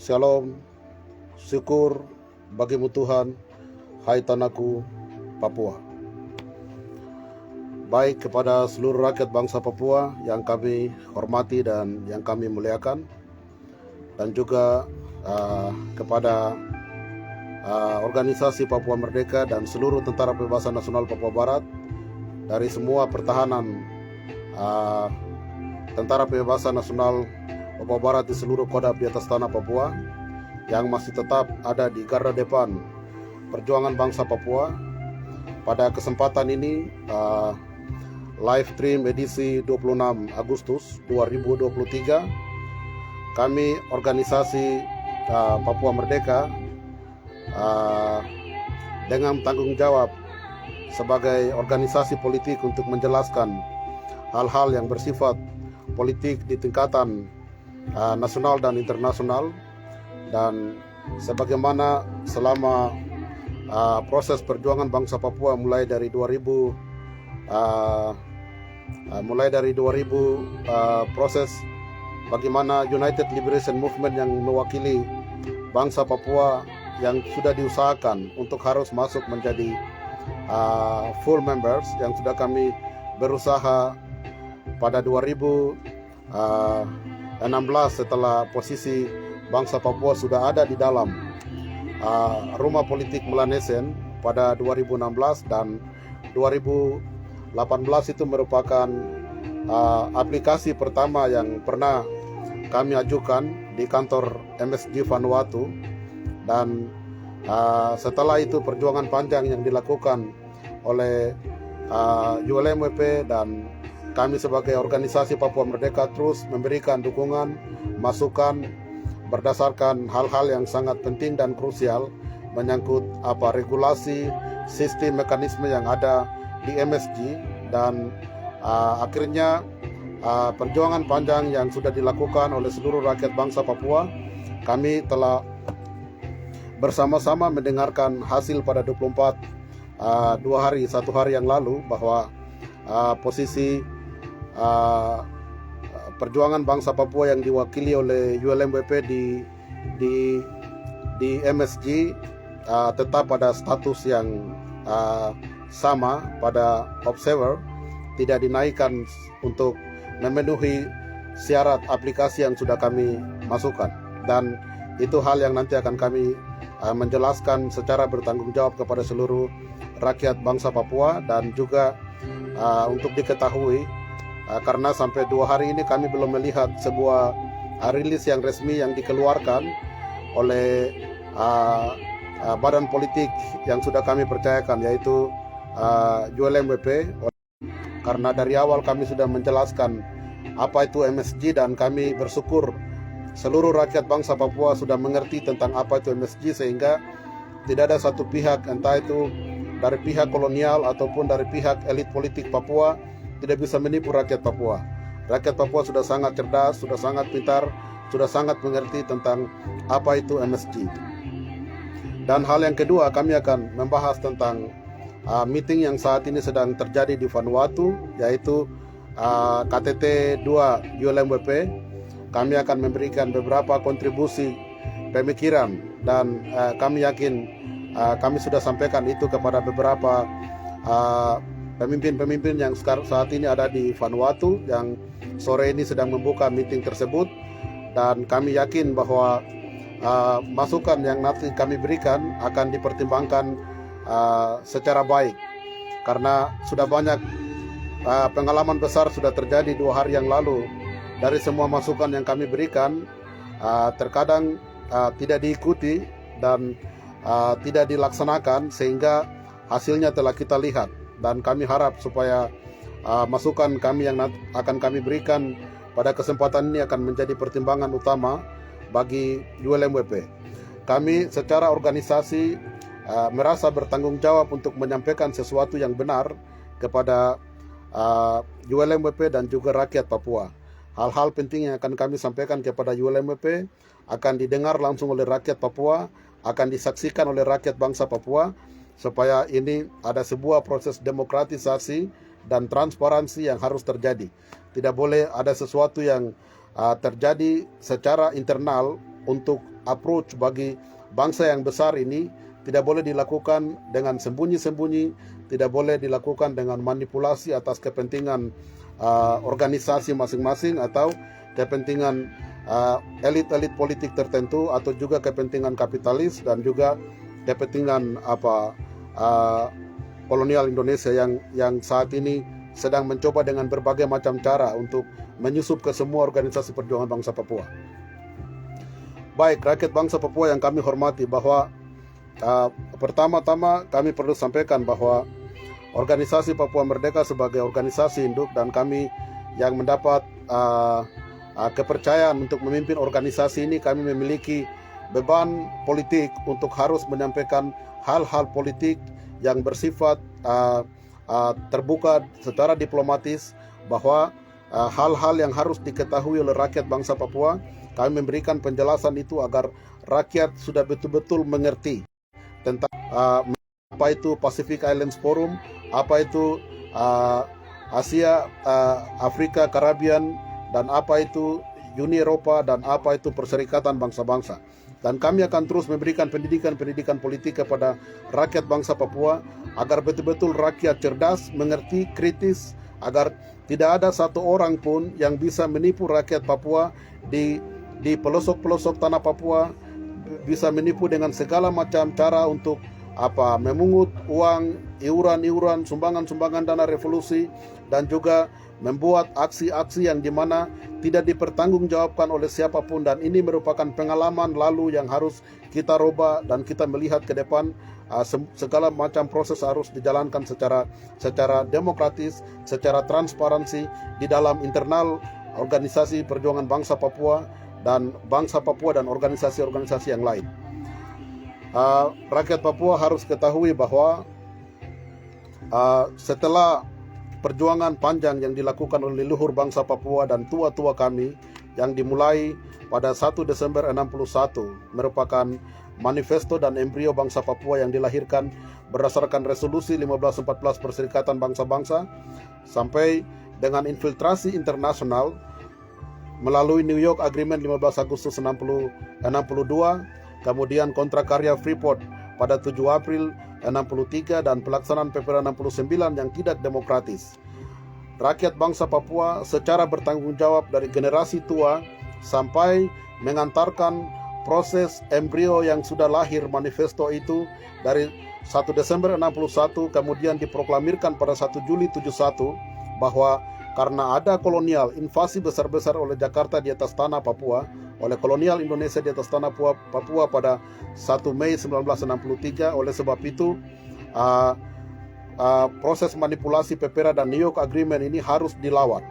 Shalom, syukur bagimu Tuhan, hai tanahku Papua. Baik kepada seluruh rakyat bangsa Papua yang kami hormati dan yang kami muliakan, dan juga kepada organisasi Papua Merdeka dan seluruh Tentara Pembebasan Nasional Papua Barat, dari semua pertahanan Tentara Pembebasan Nasional Papua Barat di seluruh kodam di atas tanah Papua yang masih tetap ada di garda depan perjuangan bangsa Papua. Pada kesempatan ini live stream edisi 26 Agustus 2023, kami organisasi Papua Merdeka dengan tanggung jawab sebagai organisasi politik untuk menjelaskan hal-hal yang bersifat politik di tingkatan nasional dan internasional, dan sebagaimana selama proses perjuangan bangsa Papua mulai dari 2000 proses bagaimana United Liberation Movement yang mewakili bangsa Papua yang sudah diusahakan untuk harus masuk menjadi full members, yang sudah kami berusaha pada 2016 setelah posisi bangsa Papua sudah ada di dalam rumah politik Melanesian pada 2016, dan 2018 itu merupakan aplikasi pertama yang pernah kami ajukan di kantor MSG Vanuatu. Dan setelah itu perjuangan panjang yang dilakukan oleh ULMWP dan kami sebagai organisasi Papua Merdeka terus memberikan dukungan, masukan berdasarkan hal-hal yang sangat penting dan krusial menyangkut regulasi, sistem, mekanisme yang ada di MSG. Dan akhirnya perjuangan panjang yang sudah dilakukan oleh seluruh rakyat bangsa Papua, kami telah bersama-sama mendengarkan hasil pada 24 satu hari yang lalu, bahwa posisi perjuangan bangsa Papua yang diwakili oleh ULMWP di MSG tetap pada status yang sama pada observer, tidak dinaikkan untuk memenuhi syarat aplikasi yang sudah kami masukkan. Dan itu hal yang nanti akan kami menjelaskan secara bertanggung jawab kepada seluruh rakyat bangsa Papua. Dan juga untuk diketahui, karena sampai 2 hari ini kami belum melihat sebuah rilis yang resmi yang dikeluarkan oleh badan politik yang sudah kami percayakan, yaitu ULMWP. Karena dari awal kami sudah menjelaskan apa itu MSG, dan kami bersyukur seluruh rakyat bangsa Papua sudah mengerti tentang apa itu MSG, sehingga tidak ada satu pihak, entah itu dari pihak kolonial ataupun dari pihak elit politik Papua, tidak bisa menipu rakyat Papua. Rakyat Papua sudah sangat cerdas, sudah sangat pintar, sudah sangat mengerti tentang apa itu MSG. Dan hal yang kedua, kami akan membahas tentang meeting yang saat ini sedang terjadi di Vanuatu, yaitu KTT 2 ULMWP. Kami akan memberikan beberapa kontribusi pemikiran, dan kami yakin kami sudah sampaikan itu kepada beberapa pemimpin-pemimpin yang saat ini ada di Vanuatu, yang sore ini sedang membuka meeting tersebut. Dan kami yakin bahwa masukan yang nanti kami berikan akan dipertimbangkan secara baik, karena sudah banyak pengalaman besar sudah terjadi 2 hari yang lalu. Dari semua masukan yang kami berikan, terkadang tidak diikuti dan tidak dilaksanakan, sehingga hasilnya telah kita lihat. Dan kami harap supaya masukan kami yang akan kami berikan pada kesempatan ini akan menjadi pertimbangan utama bagi ULMWP. Kami secara organisasi merasa bertanggung jawab untuk menyampaikan sesuatu yang benar kepada ULMWP dan juga rakyat Papua. Hal-hal penting yang akan kami sampaikan kepada ULMWP akan didengar langsung oleh rakyat Papua, akan disaksikan oleh rakyat bangsa Papua, supaya ini ada sebuah proses demokratisasi dan transparansi yang harus terjadi. Tidak boleh ada sesuatu yang terjadi secara internal untuk approach bagi bangsa yang besar ini tidak boleh dilakukan dengan sembunyi-sembunyi, tidak boleh dilakukan dengan manipulasi atas kepentingan organisasi masing-masing atau kepentingan elit-elit politik tertentu, atau juga kepentingan kapitalis dan juga kepentingan kolonial Indonesia yang saat ini sedang mencoba dengan berbagai macam cara untuk menyusup ke semua organisasi perjuangan bangsa Papua. Baik, rakyat bangsa Papua yang kami hormati, bahwa pertama-tama kami perlu sampaikan bahwa organisasi Papua Merdeka sebagai organisasi induk, dan kami yang mendapat kepercayaan untuk memimpin organisasi ini, kami memiliki beban politik untuk harus menyampaikan hal-hal politik yang bersifat terbuka secara diplomatis, bahwa hal-hal yang harus diketahui oleh rakyat bangsa Papua, kami memberikan penjelasan itu agar rakyat sudah betul-betul mengerti tentang apa itu Pacific Islands Forum, apa itu Asia, Afrika, Caribbean, dan apa itu Uni Eropa, dan apa itu Perserikatan Bangsa-Bangsa. Dan kami akan terus memberikan pendidikan politik kepada rakyat bangsa Papua agar betul-betul rakyat cerdas, mengerti, kritis, agar tidak ada satu orang pun yang bisa menipu rakyat Papua di pelosok-pelosok tanah Papua, bisa menipu dengan segala macam cara untuk memungut uang, iuran-iuran, sumbangan-sumbangan dana revolusi, dan juga membuat aksi-aksi yang dimana tidak dipertanggungjawabkan oleh siapapun. Dan ini merupakan pengalaman lalu yang harus kita rubah, dan kita melihat ke depan segala macam proses harus dijalankan secara demokratis, secara transparansi di dalam internal organisasi perjuangan bangsa Papua dan organisasi-organisasi yang lain. Rakyat Papua harus ketahui bahwa setelah perjuangan panjang yang dilakukan oleh leluhur bangsa Papua dan tua-tua kami, yang dimulai pada 1 Desember 61, merupakan manifesto dan embrio bangsa Papua yang dilahirkan berdasarkan resolusi 1514 Perserikatan Bangsa-Bangsa, sampai dengan infiltrasi internasional melalui New York Agreement 15 Agustus 62, kemudian kontrak karya Freeport pada 7 April 63, dan pelaksanaan PPR 69 yang tidak demokratis. Rakyat bangsa Papua secara bertanggung jawab dari generasi tua sampai mengantarkan proses embrio yang sudah lahir manifesto itu dari 1 Desember 61, kemudian diproklamirkan pada 1 Juli 71 bahwa karena ada kolonial invasi besar-besar oleh Jakarta di atas tanah Papua, oleh kolonial Indonesia di atas tanah Papua pada 1 Mei 1963. Oleh sebab itu proses manipulasi PPR dan New York Agreement ini harus dilawan.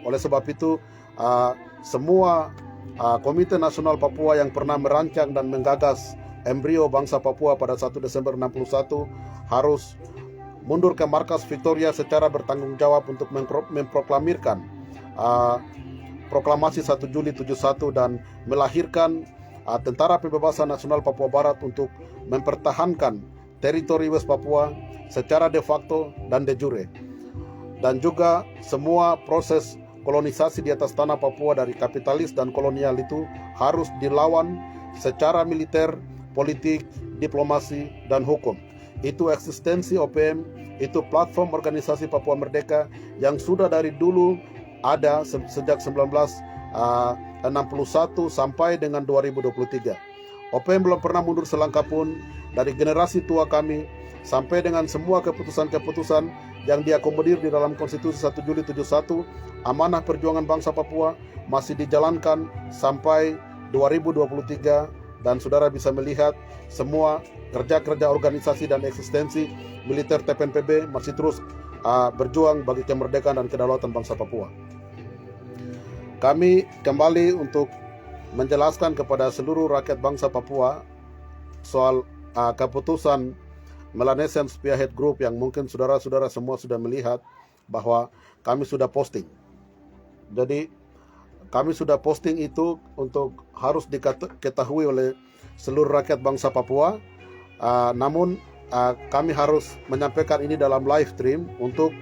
Oleh sebab itu semua Komite Nasional Papua yang pernah merancang dan menggagas embrio bangsa Papua pada 1 Desember 61 harus mundur ke markas Victoria secara bertanggung jawab untuk memproklamirkan proklamasi 1 Juli 71 dan melahirkan Tentara Pembebasan Nasional Papua Barat untuk mempertahankan teritori West Papua secara de facto dan de jure. Dan juga semua proses kolonisasi di atas tanah Papua dari kapitalis dan kolonial itu harus dilawan secara militer, politik, diplomasi, dan hukum. Itu eksistensi OPM, itu platform organisasi Papua Merdeka yang sudah dari dulu ada sejak 1961 sampai dengan 2023. OPM belum pernah mundur selangkah pun dari generasi tua kami sampai dengan semua keputusan-keputusan yang diakomodir di dalam Konstitusi 1 Juli 71. Amanah perjuangan bangsa Papua masih dijalankan sampai 2023. Dan saudara bisa melihat semua kerja-kerja organisasi dan eksistensi militer TPNPB masih terus berjuang bagi kemerdekaan dan kedaulatan bangsa Papua. Kami kembali untuk menjelaskan kepada seluruh rakyat bangsa Papua soal keputusan Melanesian Spearhead Group yang mungkin saudara-saudara semua sudah melihat bahwa kami sudah posting. Jadi kami sudah posting itu untuk harus diketahui oleh seluruh rakyat bangsa Papua. Namun kami harus menyampaikan ini dalam live stream untuk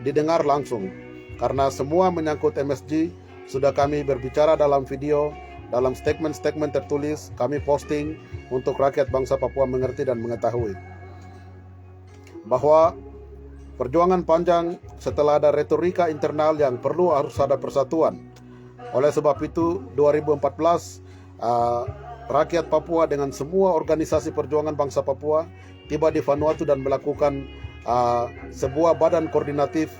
didengar langsung. Karena semua menyangkut MSG sudah kami berbicara dalam video dalam statement-statement tertulis kami posting untuk rakyat bangsa Papua mengerti dan mengetahui bahwa perjuangan panjang setelah ada retorika internal yang perlu harus ada persatuan. Oleh sebab itu 2014 rakyat Papua dengan semua organisasi perjuangan bangsa Papua tiba di Vanuatu dan melakukan sebuah badan koordinatif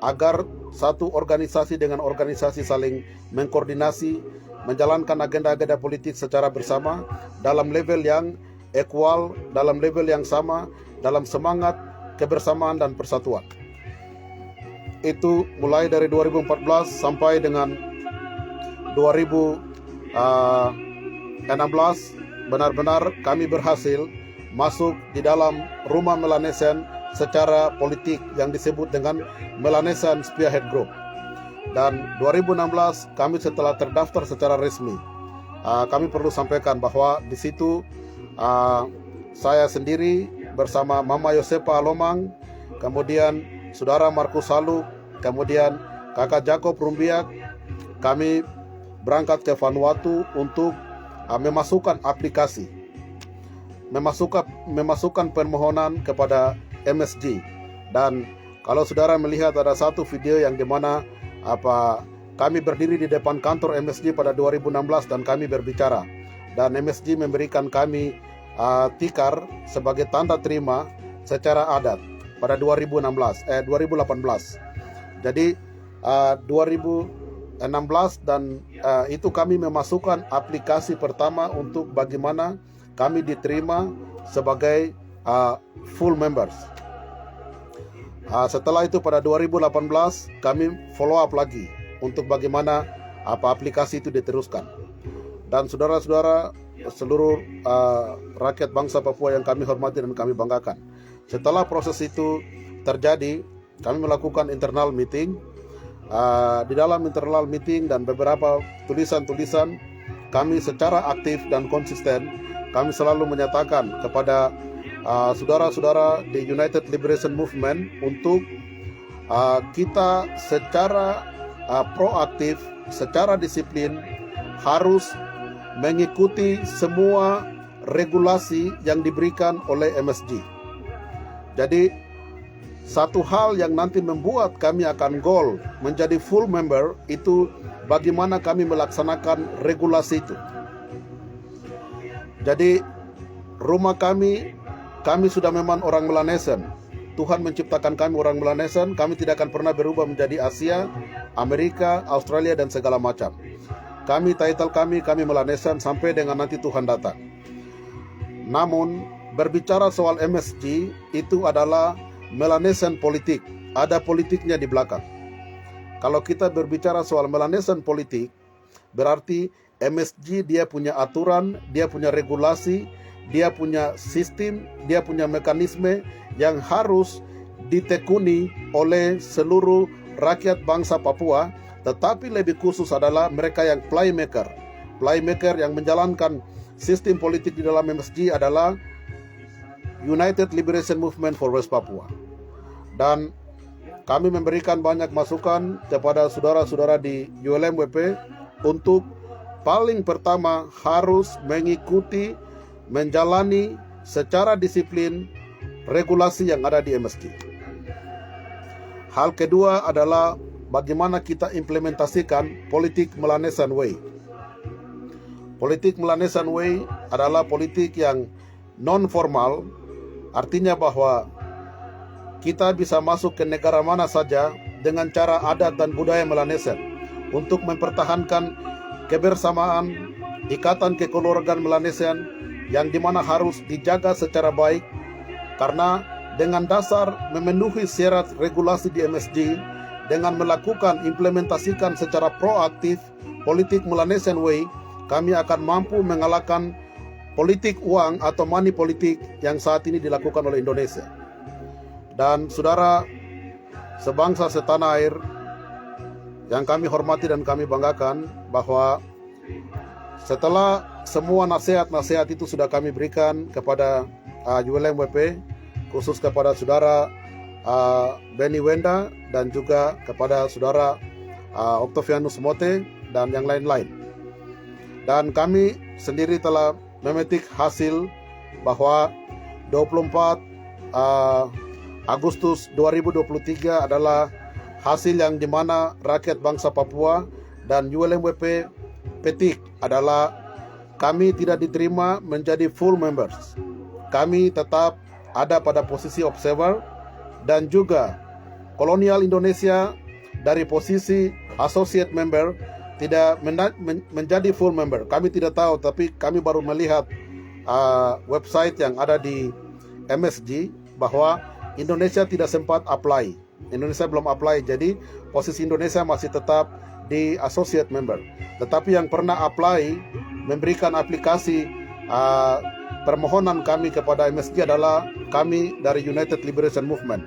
agar satu organisasi dengan organisasi saling mengkoordinasi, menjalankan agenda-agenda politik secara bersama dalam level yang equal, dalam level yang sama, dalam semangat kebersamaan dan persatuan. Itu mulai dari 2014 sampai dengan 2016 benar-benar kami berhasil masuk di dalam rumah Melanesian secara politik yang disebut dengan Melanesian Spearhead Group. Dan 2016 kami setelah terdaftar secara resmi, kami perlu sampaikan bahwa di situ saya sendiri bersama Mama Yosepa Alomang, kemudian Saudara Markus Saluk, kemudian Kakak Jacob Rumbiak, kami berangkat ke Vanuatu untuk memasukkan aplikasi, memasukkan permohonan kepada MSG. Dan kalau saudara melihat ada satu video yang dimana kami berdiri di depan kantor MSG pada 2016 dan kami berbicara, dan MSG memberikan kami tikar sebagai tanda terima secara adat pada 2018. Jadi 2016 dan itu kami memasukkan aplikasi pertama untuk bagaimana kami diterima sebagai full members. Setelah itu pada 2018 kami follow up lagi untuk bagaimana aplikasi itu diteruskan. Dan saudara-saudara seluruh rakyat bangsa Papua yang kami hormati dan kami banggakan, setelah proses itu terjadi, kami melakukan internal meeting. Di dalam internal meeting dan beberapa tulisan-tulisan, kami secara aktif dan konsisten kami selalu menyatakan kepada saudara-saudara di United Liberation Movement untuk kita secara proaktif, secara disiplin harus mengikuti semua regulasi yang diberikan oleh MSG. Jadi satu hal yang nanti membuat kami akan goal menjadi full member itu bagaimana kami melaksanakan regulasi itu. Jadi rumah kami sudah memang orang Melanesian. Tuhan menciptakan kami orang Melanesian. Kami tidak akan pernah berubah menjadi Asia, Amerika, Australia dan segala macam. Title kami Melanesian sampai dengan nanti Tuhan datang. Namun berbicara soal MSG itu adalah Melanesian politik. Ada politiknya di belakang. Kalau kita berbicara soal Melanesian politik, berarti MSG dia punya aturan, dia punya regulasi, dia punya sistem, dia punya mekanisme yang harus ditekuni oleh seluruh rakyat bangsa Papua. Tetapi lebih khusus adalah mereka yang playmaker yang menjalankan sistem politik di dalam MSG adalah United Liberation Movement for West Papua. Dan kami memberikan banyak masukan kepada saudara-saudara di ULMWP untuk paling pertama harus mengikuti, menjalani secara disiplin regulasi yang ada di MSG. Hal kedua adalah bagaimana kita implementasikan politik Melanesian Way. Politik Melanesian Way adalah politik yang non-formal, artinya bahwa kita bisa masuk ke negara mana saja dengan cara adat dan budaya Melanesian untuk mempertahankan kebersamaan, ikatan kekeluargaan Melanesian yang dimana harus dijaga secara baik, karena dengan dasar memenuhi syarat regulasi di MSG, dengan melakukan implementasikan secara proaktif politik Melanesian Way, kami akan mampu mengalahkan politik uang atau money politik yang saat ini dilakukan oleh Indonesia. Dan saudara sebangsa setanah air yang kami hormati dan kami banggakan, bahwa setelah semua nasihat-nasihat itu sudah kami berikan kepada ULMWP, khusus kepada saudara Benny Wenda dan juga kepada saudara Octavianus Mote dan yang lain-lain. Dan kami sendiri telah memetik hasil bahwa 24 Agustus 2023 adalah hasil yang dimana rakyat bangsa Papua dan ULMWP petik adalah kami tidak diterima menjadi full members. Kami tetap ada pada posisi observer dan juga kolonial Indonesia dari posisi associate member tidak menjadi full member. Kami tidak tahu, tapi kami baru melihat website yang ada di MSG bahwa Indonesia tidak sempat apply. Indonesia belum apply, jadi posisi Indonesia masih tetap di associate member. Tetapi yang pernah apply memberikan aplikasi permohonan kami kepada MSG adalah kami dari United Liberation Movement.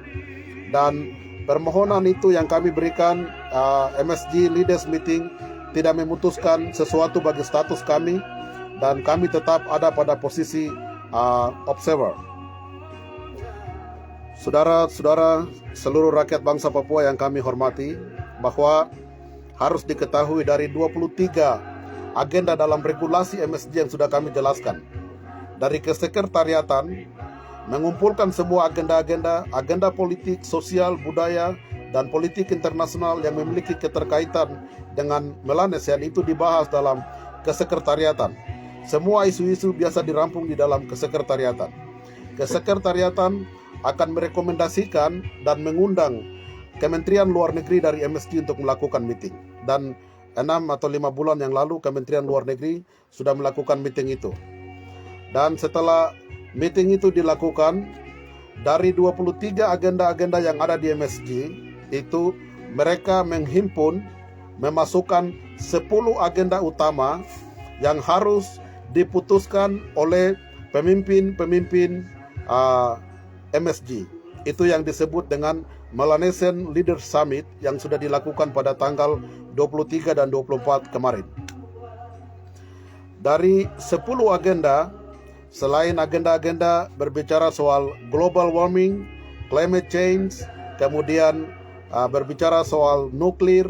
Dan permohonan itu yang kami berikan, MSG Leaders Meeting tidak memutuskan sesuatu bagi status kami, dan kami tetap ada pada posisi observer. Saudara-saudara seluruh rakyat bangsa Papua yang kami hormati, bahwa harus diketahui dari 23 agenda dalam regulasi MSG yang sudah kami jelaskan, dari kesekretariatan mengumpulkan semua agenda politik, sosial, budaya, dan politik internasional yang memiliki keterkaitan dengan Melanesian itu dibahas dalam kesekretariatan. Semua isu-isu biasa dirampung di dalam kesekretariatan. Kesekretariatan akan merekomendasikan dan mengundang Kementerian Luar Negeri dari MSG untuk melakukan meeting. Dan 6 atau 5 bulan yang lalu Kementerian Luar Negeri sudah melakukan meeting itu. Dan setelah meeting itu dilakukan, dari 23 agenda-agenda yang ada di MSG itu mereka menghimpun, memasukkan 10 agenda utama yang harus diputuskan oleh pemimpin-pemimpin MSG. Itu yang disebut dengan Melanesian Leaders Summit yang sudah dilakukan pada tanggal 23 dan 24 kemarin. Dari 10 agenda, selain agenda-agenda berbicara soal global warming, climate change, kemudian berbicara soal nuklir,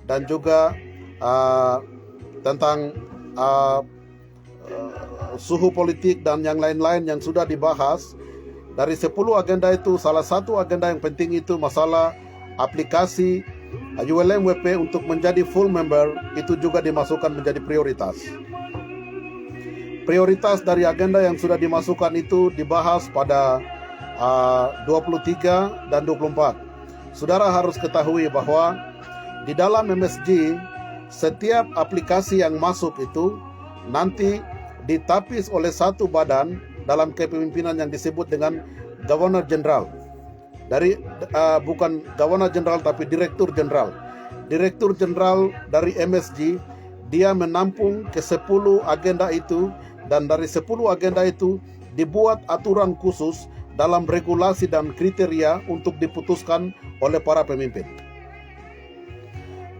dan juga tentang suhu politik dan yang lain-lain yang sudah dibahas. Dari 10 agenda itu, salah satu agenda yang penting itu masalah aplikasi ULMWP untuk menjadi full member, itu juga dimasukkan menjadi prioritas. Prioritas dari agenda yang sudah dimasukkan itu dibahas pada 23 dan 24. Saudara harus ketahui bahwa di dalam MSG, setiap aplikasi yang masuk itu nanti ditapis oleh satu badan dalam kepemimpinan yang disebut dengan Governor General. Bukan Governor General tapi Direktur Jenderal. Direktur Jenderal dari MSG, dia menampung ke 10 agenda itu, dan dari 10 agenda itu dibuat aturan khusus dalam regulasi dan kriteria untuk diputuskan oleh para pemimpin.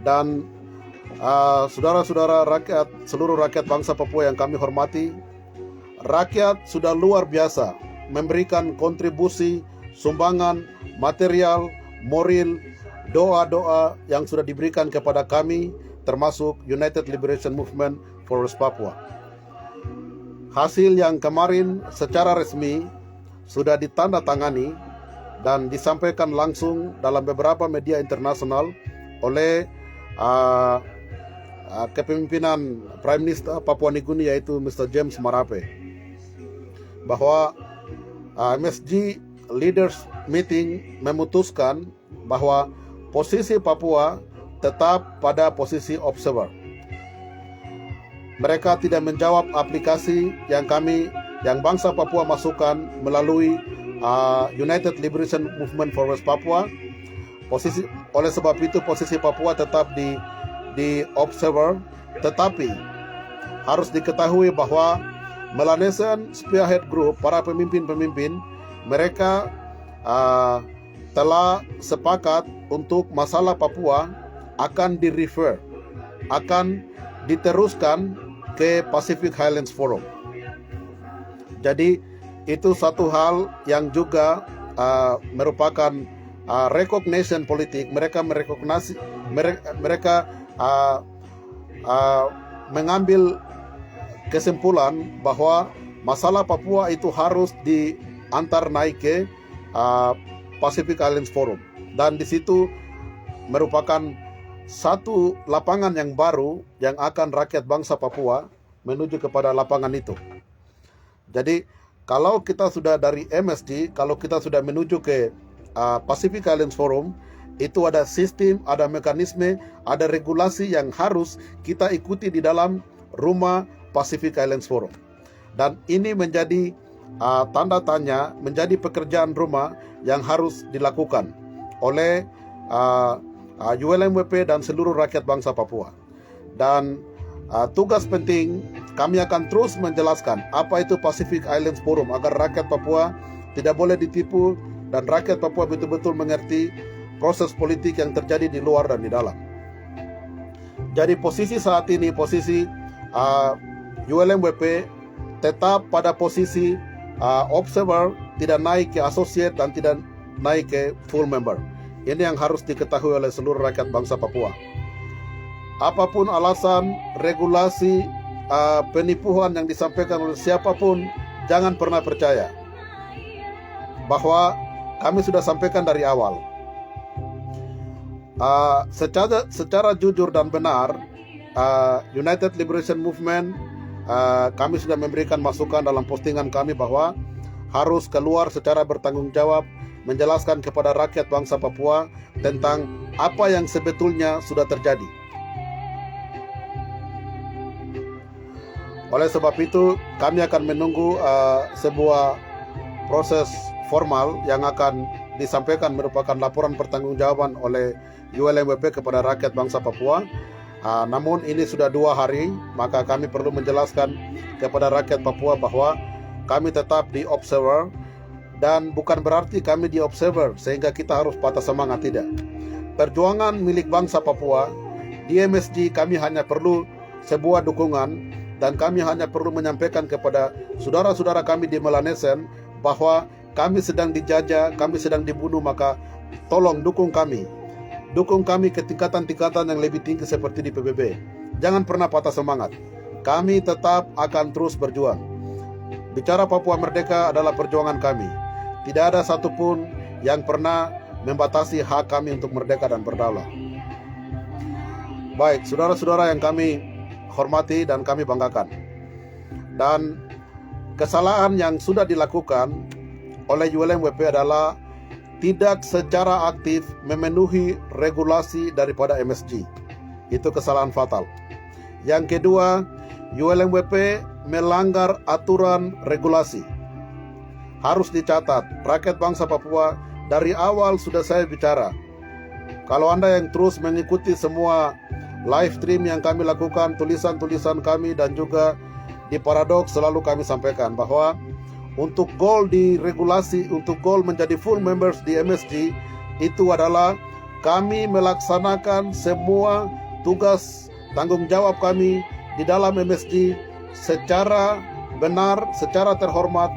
Dan saudara-saudara rakyat, seluruh rakyat bangsa Papua yang kami hormati, rakyat sudah luar biasa memberikan kontribusi, sumbangan, material, moral, doa-doa yang sudah diberikan kepada kami, termasuk United Liberation Movement for West Papua. Hasil yang kemarin secara resmi sudah ditandatangani dan disampaikan langsung dalam beberapa media internasional oleh kepemimpinan Prime Minister Papua Nugini, yaitu Mr. James Marape, bahwa MSG Leaders Meeting memutuskan bahwa posisi Papua tetap pada posisi observer. Mereka tidak menjawab aplikasi yang bangsa Papua masukkan melalui United Liberation Movement for West Papua. Oleh sebab itu posisi Papua tetap di observer, tetapi harus diketahui bahwa Melanesian Spearhead Group, para pemimpin-pemimpin, mereka telah sepakat untuk masalah Papua akan di-refer, akan diteruskan ke Pacific Highlands Forum. Jadi itu satu hal yang juga merupakan recognition politik. Mereka merekognisi, mereka mengambil kesimpulan bahwa masalah Papua itu harus diantar naik ke Pacific Islands Forum, dan di situ merupakan satu lapangan yang baru yang akan rakyat bangsa Papua menuju kepada lapangan itu. Jadi kalau kita sudah dari MSG, kalau kita sudah menuju ke Pacific Islands Forum, itu ada sistem, ada mekanisme, ada regulasi yang harus kita ikuti di dalam rumah Pacific Islands Forum. Dan ini menjadi tanda tanya, menjadi pekerjaan rumah yang harus dilakukan oleh ULMWP dan seluruh rakyat bangsa Papua. Dan tugas penting, kami akan terus menjelaskan apa itu Pacific Islands Forum agar rakyat Papua tidak boleh ditipu dan rakyat Papua betul-betul mengerti proses politik yang terjadi di luar dan di dalam. Jadi posisi saat ini, posisi ULMWP tetap pada posisi observer, tidak naik ke associate dan tidak naik ke full member. Ini yang harus diketahui oleh seluruh rakyat bangsa Papua. Apapun alasan, regulasi, penipuan yang disampaikan oleh siapapun, jangan pernah percaya. Bahwa kami sudah sampaikan dari awal, secara jujur dan benar, United Liberation Movement, kami sudah memberikan masukan dalam postingan kami bahwa harus keluar secara bertanggung jawab, menjelaskan kepada rakyat bangsa Papua tentang apa yang sebetulnya sudah terjadi. Oleh sebab itu, kami akan menunggu sebuah proses formal yang akan disampaikan merupakan laporan pertanggungjawaban oleh ULMWP kepada rakyat bangsa Papua. Namun ini sudah 2 hari, maka kami perlu menjelaskan kepada rakyat Papua bahwa kami tetap di observer, dan bukan berarti kami di observer sehingga kita harus patah semangat, tidak. Perjuangan milik bangsa Papua di MSG, kami hanya perlu sebuah dukungan, dan kami hanya perlu menyampaikan kepada saudara-saudara kami di Melanesian bahwa kami sedang dijajah, kami sedang dibunuh, maka tolong dukung kami. Dukung kami ke tingkatan-tingkatan yang lebih tinggi seperti di PBB. Jangan pernah patah semangat. Kami tetap akan terus berjuang. Bicara Papua Merdeka adalah perjuangan kami. Tidak ada satupun yang pernah membatasi hak kami untuk merdeka dan berdaulat. Baik, saudara-saudara yang kami hormati dan kami banggakan. Dan kesalahan yang sudah dilakukan oleh ULMWP adalah tidak secara aktif memenuhi regulasi daripada MSG. Itu kesalahan fatal. Yang kedua, ULMWP melanggar aturan regulasi. Harus dicatat, rakyat bangsa Papua, dari awal sudah saya bicara. Kalau Anda yang terus mengikuti semua live stream yang kami lakukan, tulisan-tulisan kami, dan juga di Paradox, selalu kami sampaikan bahwa untuk goal di regulasi, untuk goal menjadi full members di MSG, itu adalah kami melaksanakan semua tugas tanggung jawab kami di dalam MSG secara benar, secara terhormat,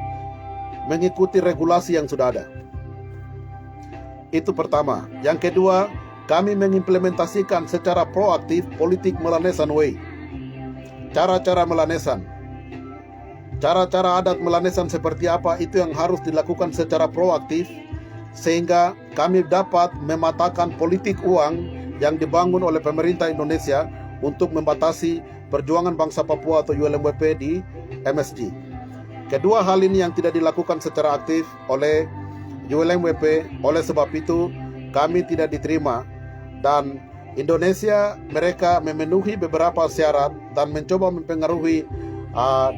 mengikuti regulasi yang sudah ada. Itu pertama. Yang kedua, kami mengimplementasikan secara proaktif politik Melanesian Way. Cara-cara Melanesian, cara-cara adat Melanesian seperti apa, itu yang harus dilakukan secara proaktif, sehingga kami dapat mematahkan politik uang yang dibangun oleh pemerintah Indonesia untuk membatasi perjuangan bangsa Papua atau ULMWP di MSG. Kedua hal ini yang tidak dilakukan secara aktif oleh ULMWP. Oleh sebab itu kami tidak diterima, dan Indonesia mereka memenuhi beberapa syarat dan mencoba mempengaruhi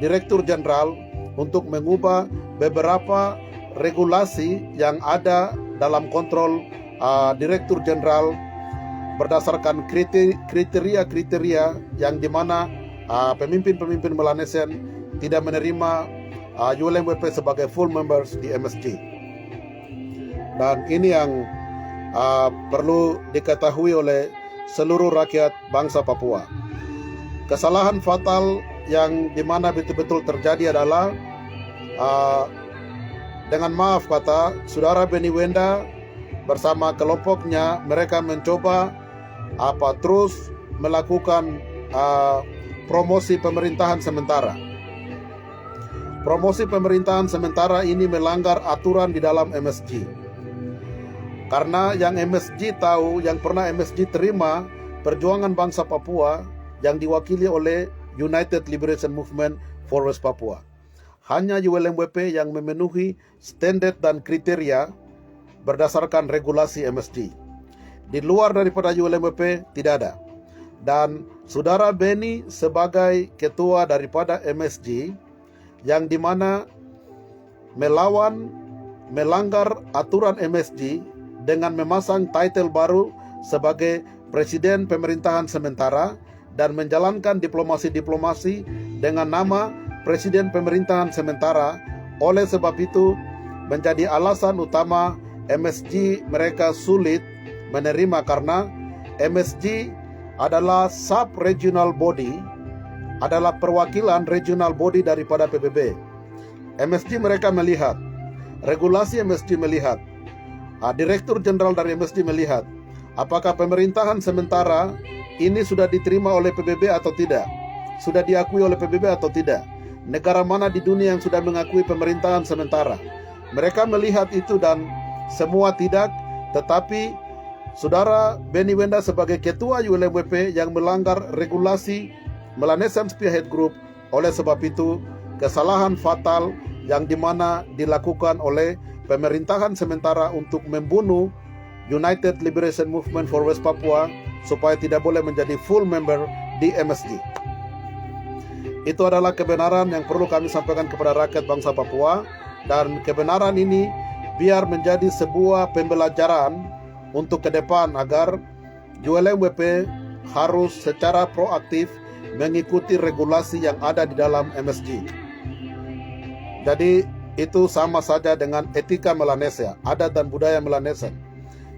Direktur Jenderal untuk mengubah beberapa regulasi yang ada dalam kontrol Direktur Jenderal berdasarkan kriteria-kriteria yang dimana pemimpin-pemimpin Melanesian tidak menerima ULMWP sebagai full members di MSG. Dan ini yang perlu diketahui oleh seluruh rakyat bangsa Papua. Kesalahan fatal yang dimana betul-betul terjadi adalah dengan maaf kata, Saudara Benny Wenda bersama kelompoknya, mereka mencoba terus melakukan promosi pemerintahan sementara. promosi pemerintahan sementara ini melanggar aturan di dalam MSG. Karena yang MSG tahu, yang pernah MSG terima perjuangan bangsa Papua yang diwakili oleh United Liberation Movement for West Papua. Hanya ULMWP yang memenuhi standar dan kriteria berdasarkan regulasi MSG. Di luar daripada ULMWP tidak ada. Dan Saudara Beni sebagai ketua daripada MSG yang dimana melanggar aturan MSG dengan memasang title baru sebagai Presiden Pemerintahan Sementara dan menjalankan diplomasi-diplomasi dengan nama Presiden Pemerintahan Sementara. Oleh sebab itu menjadi alasan utama MSG mereka sulit menerima karena MSG adalah sub-regional body, adalah perwakilan regional body daripada PBB. MSG mereka melihat, regulasi MSG melihat, Direktur Jenderal dari MSG melihat, apakah pemerintahan sementara ini sudah diterima oleh PBB atau tidak, sudah diakui oleh PBB atau tidak, negara mana di dunia yang sudah mengakui pemerintahan sementara. Mereka melihat itu dan semua tidak, tetapi Saudara Beni Wenda sebagai ketua ULMWP yang melanggar regulasi Melanesian Spearhead Group. Oleh sebab itu kesalahan fatal yang dimana dilakukan oleh pemerintahan sementara untuk membunuh United Liberation Movement for West Papua supaya tidak boleh menjadi full member di MSG. Itu adalah kebenaran yang perlu kami sampaikan kepada rakyat bangsa Papua, dan kebenaran ini biar menjadi sebuah pembelajaran untuk ke depan agar ULMWP harus secara proaktif mengikuti regulasi yang ada di dalam MSG. Jadi itu sama saja dengan etika Melanesia, adat dan budaya Melanesia.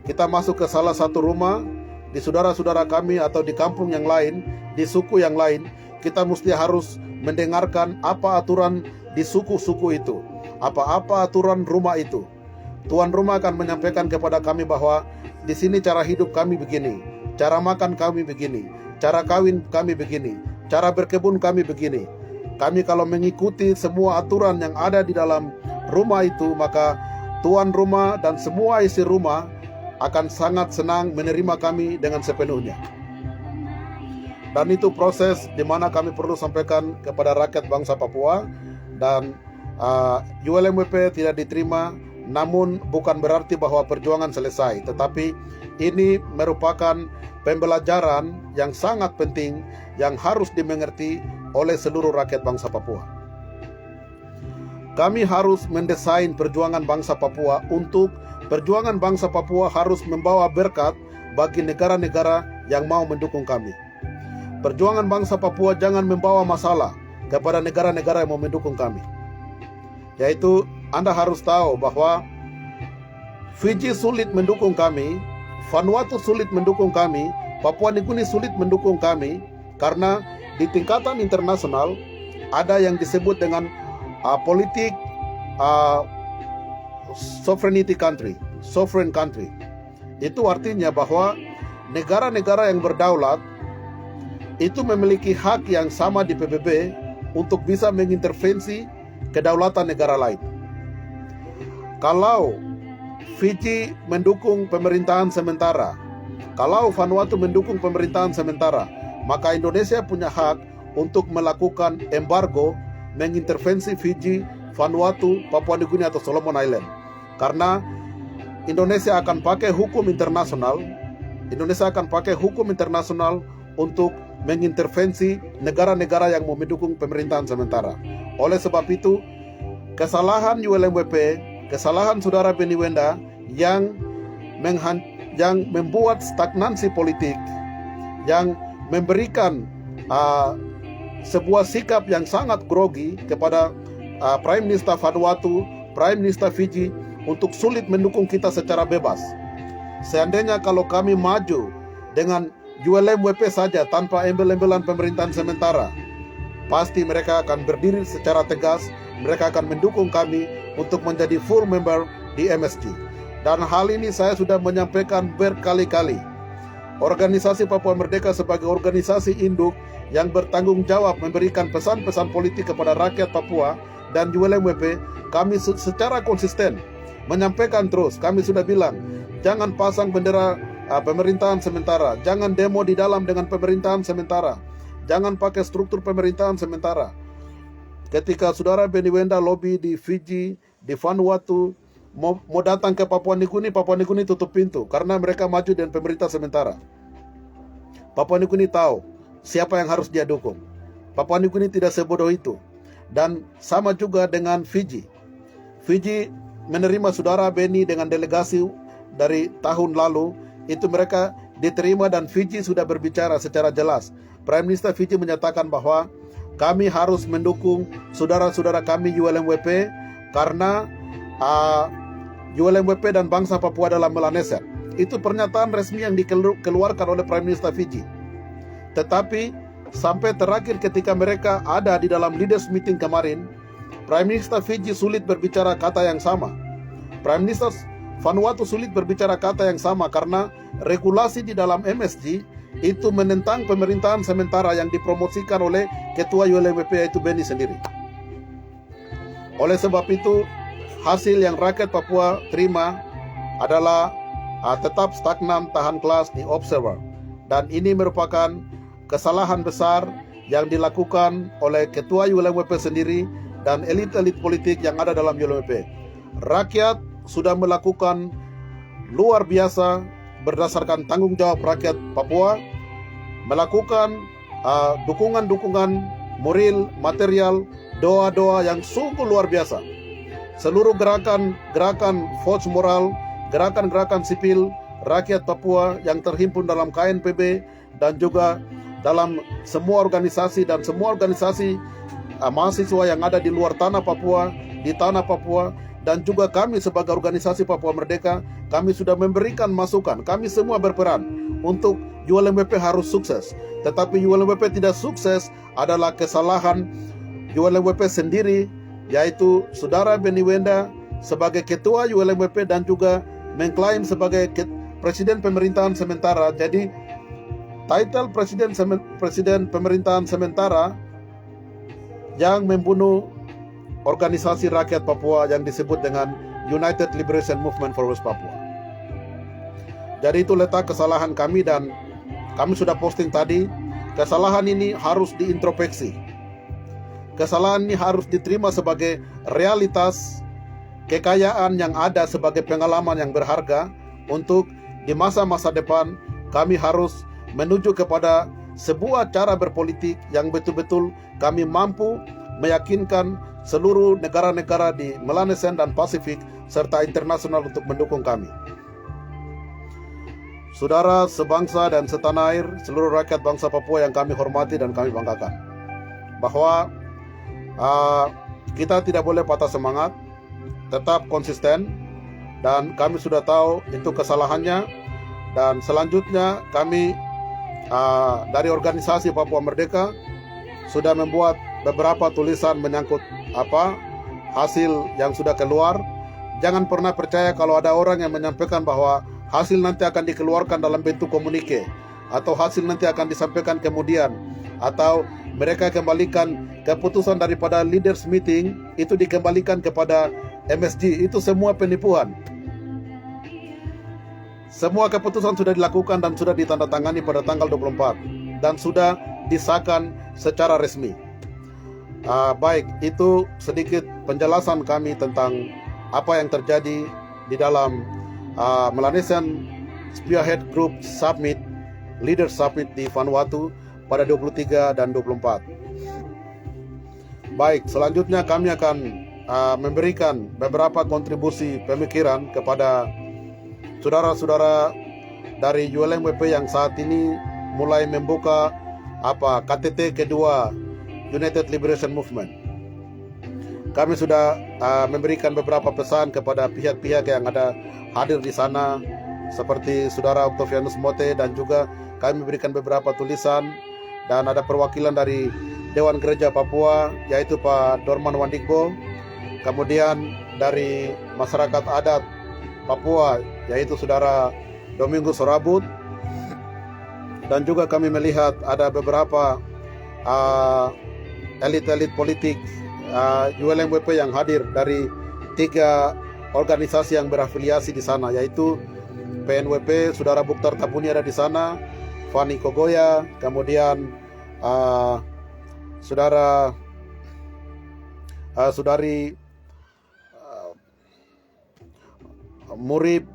Kita masuk ke salah satu rumah di saudara-saudara kami atau di kampung yang lain, di suku yang lain, kita mesti harus mendengarkan apa aturan di suku-suku itu, apa-apa aturan rumah itu. Tuan rumah akan menyampaikan kepada kami bahwa di sini cara hidup kami begini, cara makan kami begini, cara kawin kami begini, cara berkebun kami begini. Kami kalau mengikuti semua aturan yang ada di dalam rumah itu, maka tuan rumah dan semua isi rumah akan sangat senang menerima kami dengan sepenuhnya. Dan itu proses di mana kami perlu sampaikan kepada rakyat bangsa Papua. Dan ULMWP tidak diterima, namun bukan berarti bahwa perjuangan selesai, tetapi ini merupakan pembelajaran yang sangat penting yang harus dimengerti oleh seluruh rakyat bangsa Papua. Kami harus mendesain perjuangan bangsa Papua untuk perjuangan bangsa Papua harus membawa berkat bagi negara-negara yang mau mendukung kami. Perjuangan bangsa Papua jangan membawa masalah kepada negara-negara yang mau mendukung kami. Yaitu Anda harus tahu bahwa Fiji sulit mendukung kami, Vanuatu sulit mendukung kami, Papua Nugini sulit mendukung kami, karena di tingkatan internasional ada yang disebut dengan politik sovereignty country, sovereign country. Itu artinya bahwa negara-negara yang berdaulat itu memiliki hak yang sama di PBB untuk bisa mengintervensi kedaulatan negara lain. Kalau Fiji mendukung pemerintahan sementara, kalau Vanuatu mendukung pemerintahan sementara, maka Indonesia punya hak untuk melakukan embargo, mengintervensi Fiji, Vanuatu, Papua Nugini atau Solomon Island. Karena Indonesia akan pakai hukum internasional, untuk mengintervensi negara-negara yang mau mendukung pemerintahan sementara. Oleh sebab itu, kesalahan ULMWP, kesalahan saudara Beni Wenda yang membuat stagnansi politik, yang memberikan sebuah sikap yang sangat grogi kepada Prime Minister Vanuatu, Prime Minister Fiji untuk sulit mendukung kita secara bebas. Seandainya kalau kami maju dengan ULMWP saja tanpa embel-embelan pemerintahan sementara, pasti mereka akan berdiri secara tegas, mereka akan mendukung kami untuk menjadi full member di MSG. Dan hal ini saya sudah menyampaikan berkali-kali. Organisasi Papua Merdeka sebagai organisasi induk yang bertanggung jawab memberikan pesan-pesan politik kepada rakyat Papua dan ULMWP, kami secara konsisten menyampaikan terus, kami sudah bilang, jangan pasang bendera pemerintahan sementara, jangan demo di dalam dengan pemerintahan sementara, jangan pakai struktur pemerintahan sementara. Ketika saudara Benny Wenda lobby di Fiji, di Vanuatu, mau datang ke Papua Nugini tutup pintu karena mereka maju dengan pemerintah sementara. Papua Nugini tahu siapa yang harus dia dukung. Papua Nugini tidak sebodoh itu. Dan sama juga dengan Fiji. Fiji menerima saudara Benny dengan delegasi dari tahun lalu, itu mereka diterima dan Fiji sudah berbicara secara jelas. Prime Minister Fiji menyatakan bahwa kami harus mendukung saudara-saudara kami ULMWP karena ULMWP dan bangsa Papua dalam Melanesia. Itu pernyataan resmi yang dikeluarkan oleh Prime Minister Fiji. Tetapi sampai terakhir ketika mereka ada di dalam leaders meeting kemarin, Prime Minister Fiji sulit berbicara kata yang sama. Prime Minister Vanuatu sulit berbicara kata yang sama karena regulasi di dalam MSG itu menentang pemerintahan sementara yang dipromosikan oleh Ketua ULMWP yaitu Benny sendiri. Oleh sebab itu, hasil yang rakyat Papua terima adalah tetap stagnan tahan kelas di Observer. Dan ini merupakan kesalahan besar yang dilakukan oleh Ketua ULMWP sendiri dan elit-elit politik yang ada dalam ULMWP. Rakyat sudah melakukan luar biasa berdasarkan tanggung jawab rakyat Papua, melakukan dukungan-dukungan moral, material, doa-doa yang sungguh luar biasa. Seluruh gerakan force moral, gerakan-gerakan sipil rakyat Papua yang terhimpun dalam KNPB dan juga dalam semua organisasi mahasiswa yang ada di luar tanah Papua, di tanah Papua, dan juga kami sebagai organisasi Papua Merdeka, kami sudah memberikan masukan. Kami semua berperan untuk ULMWP harus sukses. Tetapi ULMWP tidak sukses adalah kesalahan ULMWP sendiri, yaitu saudara Benny Wenda sebagai ketua ULMWP dan juga mengklaim sebagai presiden pemerintahan sementara. Jadi title presiden pemerintahan sementara yang membunuh organisasi rakyat Papua yang disebut dengan United Liberation Movement for West Papua. Jadi itu letak kesalahan kami dan kami sudah posting tadi. Kesalahan ini harus diintrospeksi. Kesalahan ini harus diterima sebagai realitas kekayaan yang ada sebagai pengalaman yang berharga untuk di masa-masa depan kami harus menuju kepada sebuah cara berpolitik yang betul-betul kami mampu meyakinkan seluruh negara-negara di Melanesian dan Pasifik serta internasional untuk mendukung kami. Saudara sebangsa dan setanah air, seluruh rakyat bangsa Papua yang kami hormati dan kami banggakan, bahwa kita tidak boleh patah semangat, tetap konsisten, dan kami sudah tahu itu kesalahannya. Dan selanjutnya kami dari organisasi Papua Merdeka sudah membuat beberapa tulisan menyangkut hasil yang sudah keluar. Jangan pernah percaya kalau ada orang yang menyampaikan bahwa hasil nanti akan dikeluarkan dalam bentuk komunike, atau hasil nanti akan disampaikan kemudian, atau mereka kembalikan keputusan daripada leaders meeting itu dikembalikan kepada MSG. Itu semua penipuan. Semua keputusan sudah dilakukan dan sudah ditandatangani pada tanggal 24 dan sudah disahkan secara resmi. Baik, itu sedikit penjelasan kami tentang apa yang terjadi di dalam Melanesian Spearhead Group Summit, Leaders Summit di Vanuatu pada 23 dan 24. Baik, selanjutnya kami akan memberikan beberapa kontribusi pemikiran kepada saudara-saudara dari ULMWP yang saat ini mulai membuka KTT kedua United Liberation Movement. Kami sudah memberikan beberapa pesan kepada pihak-pihak yang ada hadir di sana, seperti saudara Octavianus Mote, dan juga kami memberikan beberapa tulisan, dan ada perwakilan dari Dewan Gereja Papua yaitu Pak Dorman Wandikbo, kemudian dari masyarakat adat Papua yaitu saudara Domingo Sorabut, dan juga kami melihat ada beberapa elit-elit politik ULMWP yang hadir dari 3 organisasi yang berafiliasi di sana, yaitu PNWP, Saudara Bukhtar Tabuni ada di sana, Fani Kogoya, kemudian saudari Murib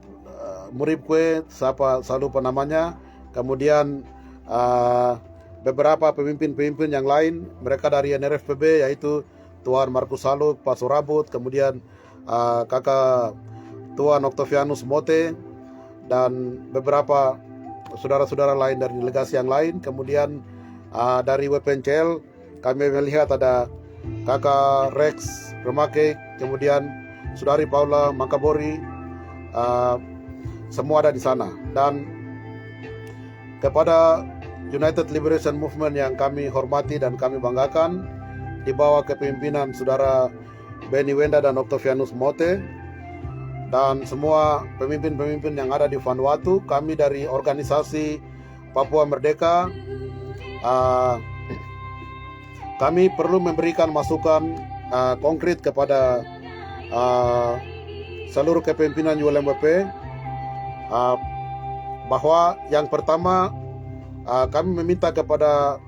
Kue, saya lupa namanya, kemudian beberapa pemimpin-pemimpin yang lain, mereka dari NRFPB, yaitu Tuan Markus Saluk, Pak Sorabut, kemudian Kakak Tuan Octavianus Mote, dan beberapa saudara-saudara lain dari delegasi yang lain. Kemudian dari WPNCL kami melihat ada Kakak Rex Remake, kemudian Saudari Paula Makabori, semua ada di sana. Dan kepada United Liberation Movement yang kami hormati dan kami banggakan, di bawah kepemimpinan Saudara Benny Wenda dan Octavianus Mote, dan semua pemimpin-pemimpin yang ada di Vanuatu, kami dari organisasi Papua Merdeka, kami perlu memberikan masukan konkret kepada seluruh kepemimpinan ULMWP, bahwa yang pertama, kami meminta kepada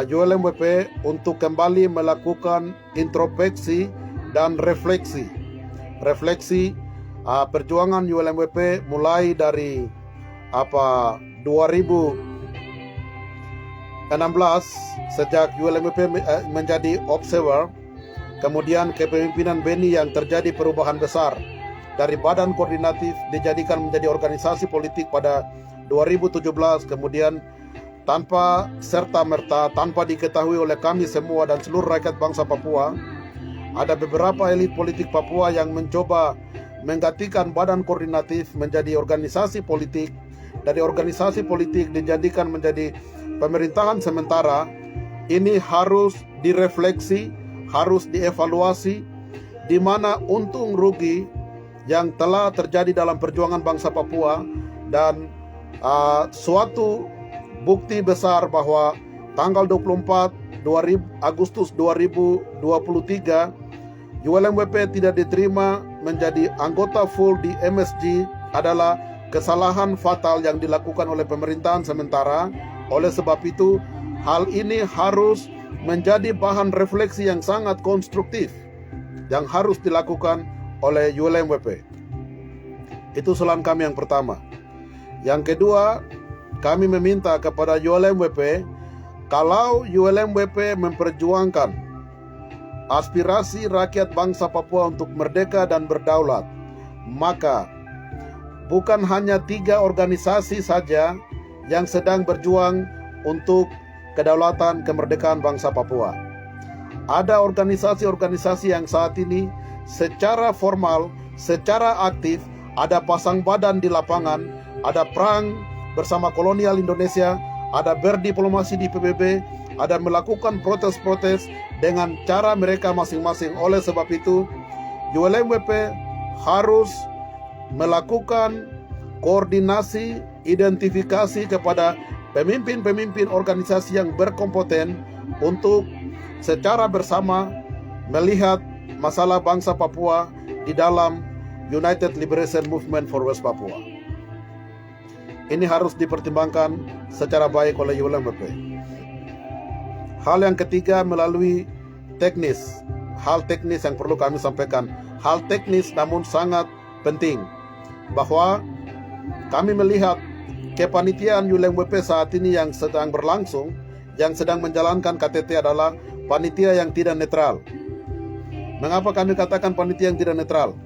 ULMWP untuk kembali melakukan introspeksi dan refleksi perjuangan ULMWP mulai dari 2016 sejak ULMWP menjadi observer, kemudian kepemimpinan Benny yang terjadi perubahan besar dari badan koordinatif dijadikan menjadi organisasi politik pada 2017, kemudian tanpa serta-merta, tanpa diketahui oleh kami semua dan seluruh rakyat bangsa Papua, ada beberapa elit politik Papua yang mencoba menggantikan badan koordinatif menjadi organisasi politik, dari organisasi politik dijadikan menjadi pemerintahan sementara. Ini harus direfleksi, harus dievaluasi, di mana untung rugi yang telah terjadi dalam perjuangan bangsa Papua, dan suatu bukti besar bahwa tanggal 24 Agustus 2023 ULMWP tidak diterima menjadi anggota full di MSG adalah kesalahan fatal yang dilakukan oleh pemerintahan sementara. Oleh sebab itu, hal ini harus menjadi bahan refleksi yang sangat konstruktif yang harus dilakukan oleh ULMWP. Itu usulan kami yang pertama. Yang kedua, kami meminta kepada ULMWP, kalau ULMWP memperjuangkan aspirasi rakyat bangsa Papua untuk merdeka dan berdaulat, maka bukan hanya 3 organisasi saja yang sedang berjuang untuk kedaulatan kemerdekaan bangsa Papua. Ada organisasi-organisasi yang saat ini secara formal, secara aktif, ada pasang badan di lapangan, ada perang bersama kolonial Indonesia, ada berdiplomasi di PBB, ada melakukan protes-protes dengan cara mereka masing-masing. Oleh sebab itu, ULMWP harus melakukan koordinasi, identifikasi kepada pemimpin-pemimpin organisasi yang berkompeten untuk secara bersama melihat masalah bangsa Papua di dalam United Liberation Movement for West Papua. Ini harus dipertimbangkan secara baik oleh ULMWP. Hal yang ketiga, melalui teknis. Hal teknis yang perlu kami sampaikan. Hal teknis namun sangat penting, bahwa kami melihat kepanitiaan ULMWP saat ini yang sedang berlangsung, yang sedang menjalankan KTT adalah panitia yang tidak netral. Mengapa kami katakan panitia yang tidak netral?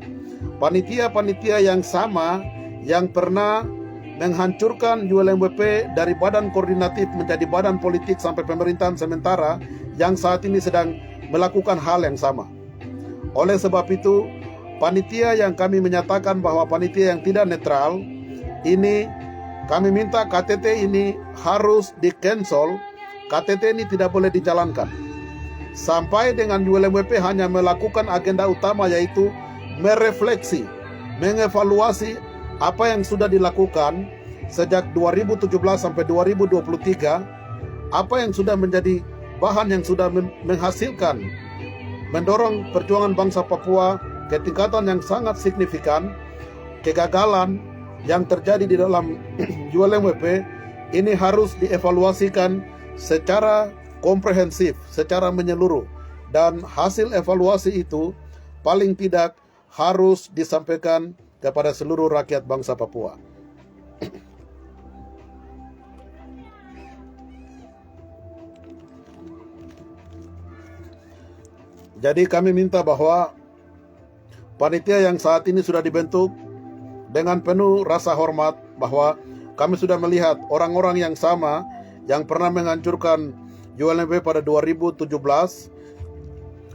Panitia-panitia yang sama yang pernah menghancurkan ULMWP dari badan koordinatif menjadi badan politik sampai pemerintahan sementara, yang saat ini sedang melakukan hal yang sama. Oleh sebab itu, panitia yang kami menyatakan bahwa panitia yang tidak netral ini, kami minta KTT ini harus di-cancel. KTT ini tidak boleh dijalankan sampai dengan ULMWP hanya melakukan agenda utama, yaitu merefleksi, mengevaluasi apa yang sudah dilakukan sejak 2017 sampai 2023, apa yang sudah menjadi bahan yang sudah menghasilkan mendorong perjuangan bangsa Papua ke tingkatan yang sangat signifikan. Kegagalan yang terjadi di dalam ULMWP ini harus dievaluasikan secara komprehensif, secara menyeluruh, dan hasil evaluasi itu paling tidak harus disampaikan kepada seluruh rakyat bangsa Papua. Jadi kami minta bahwa panitia yang saat ini sudah dibentuk dengan penuh rasa hormat, bahwa kami sudah melihat orang-orang yang sama yang pernah menghancurkan ULMWP pada 2017.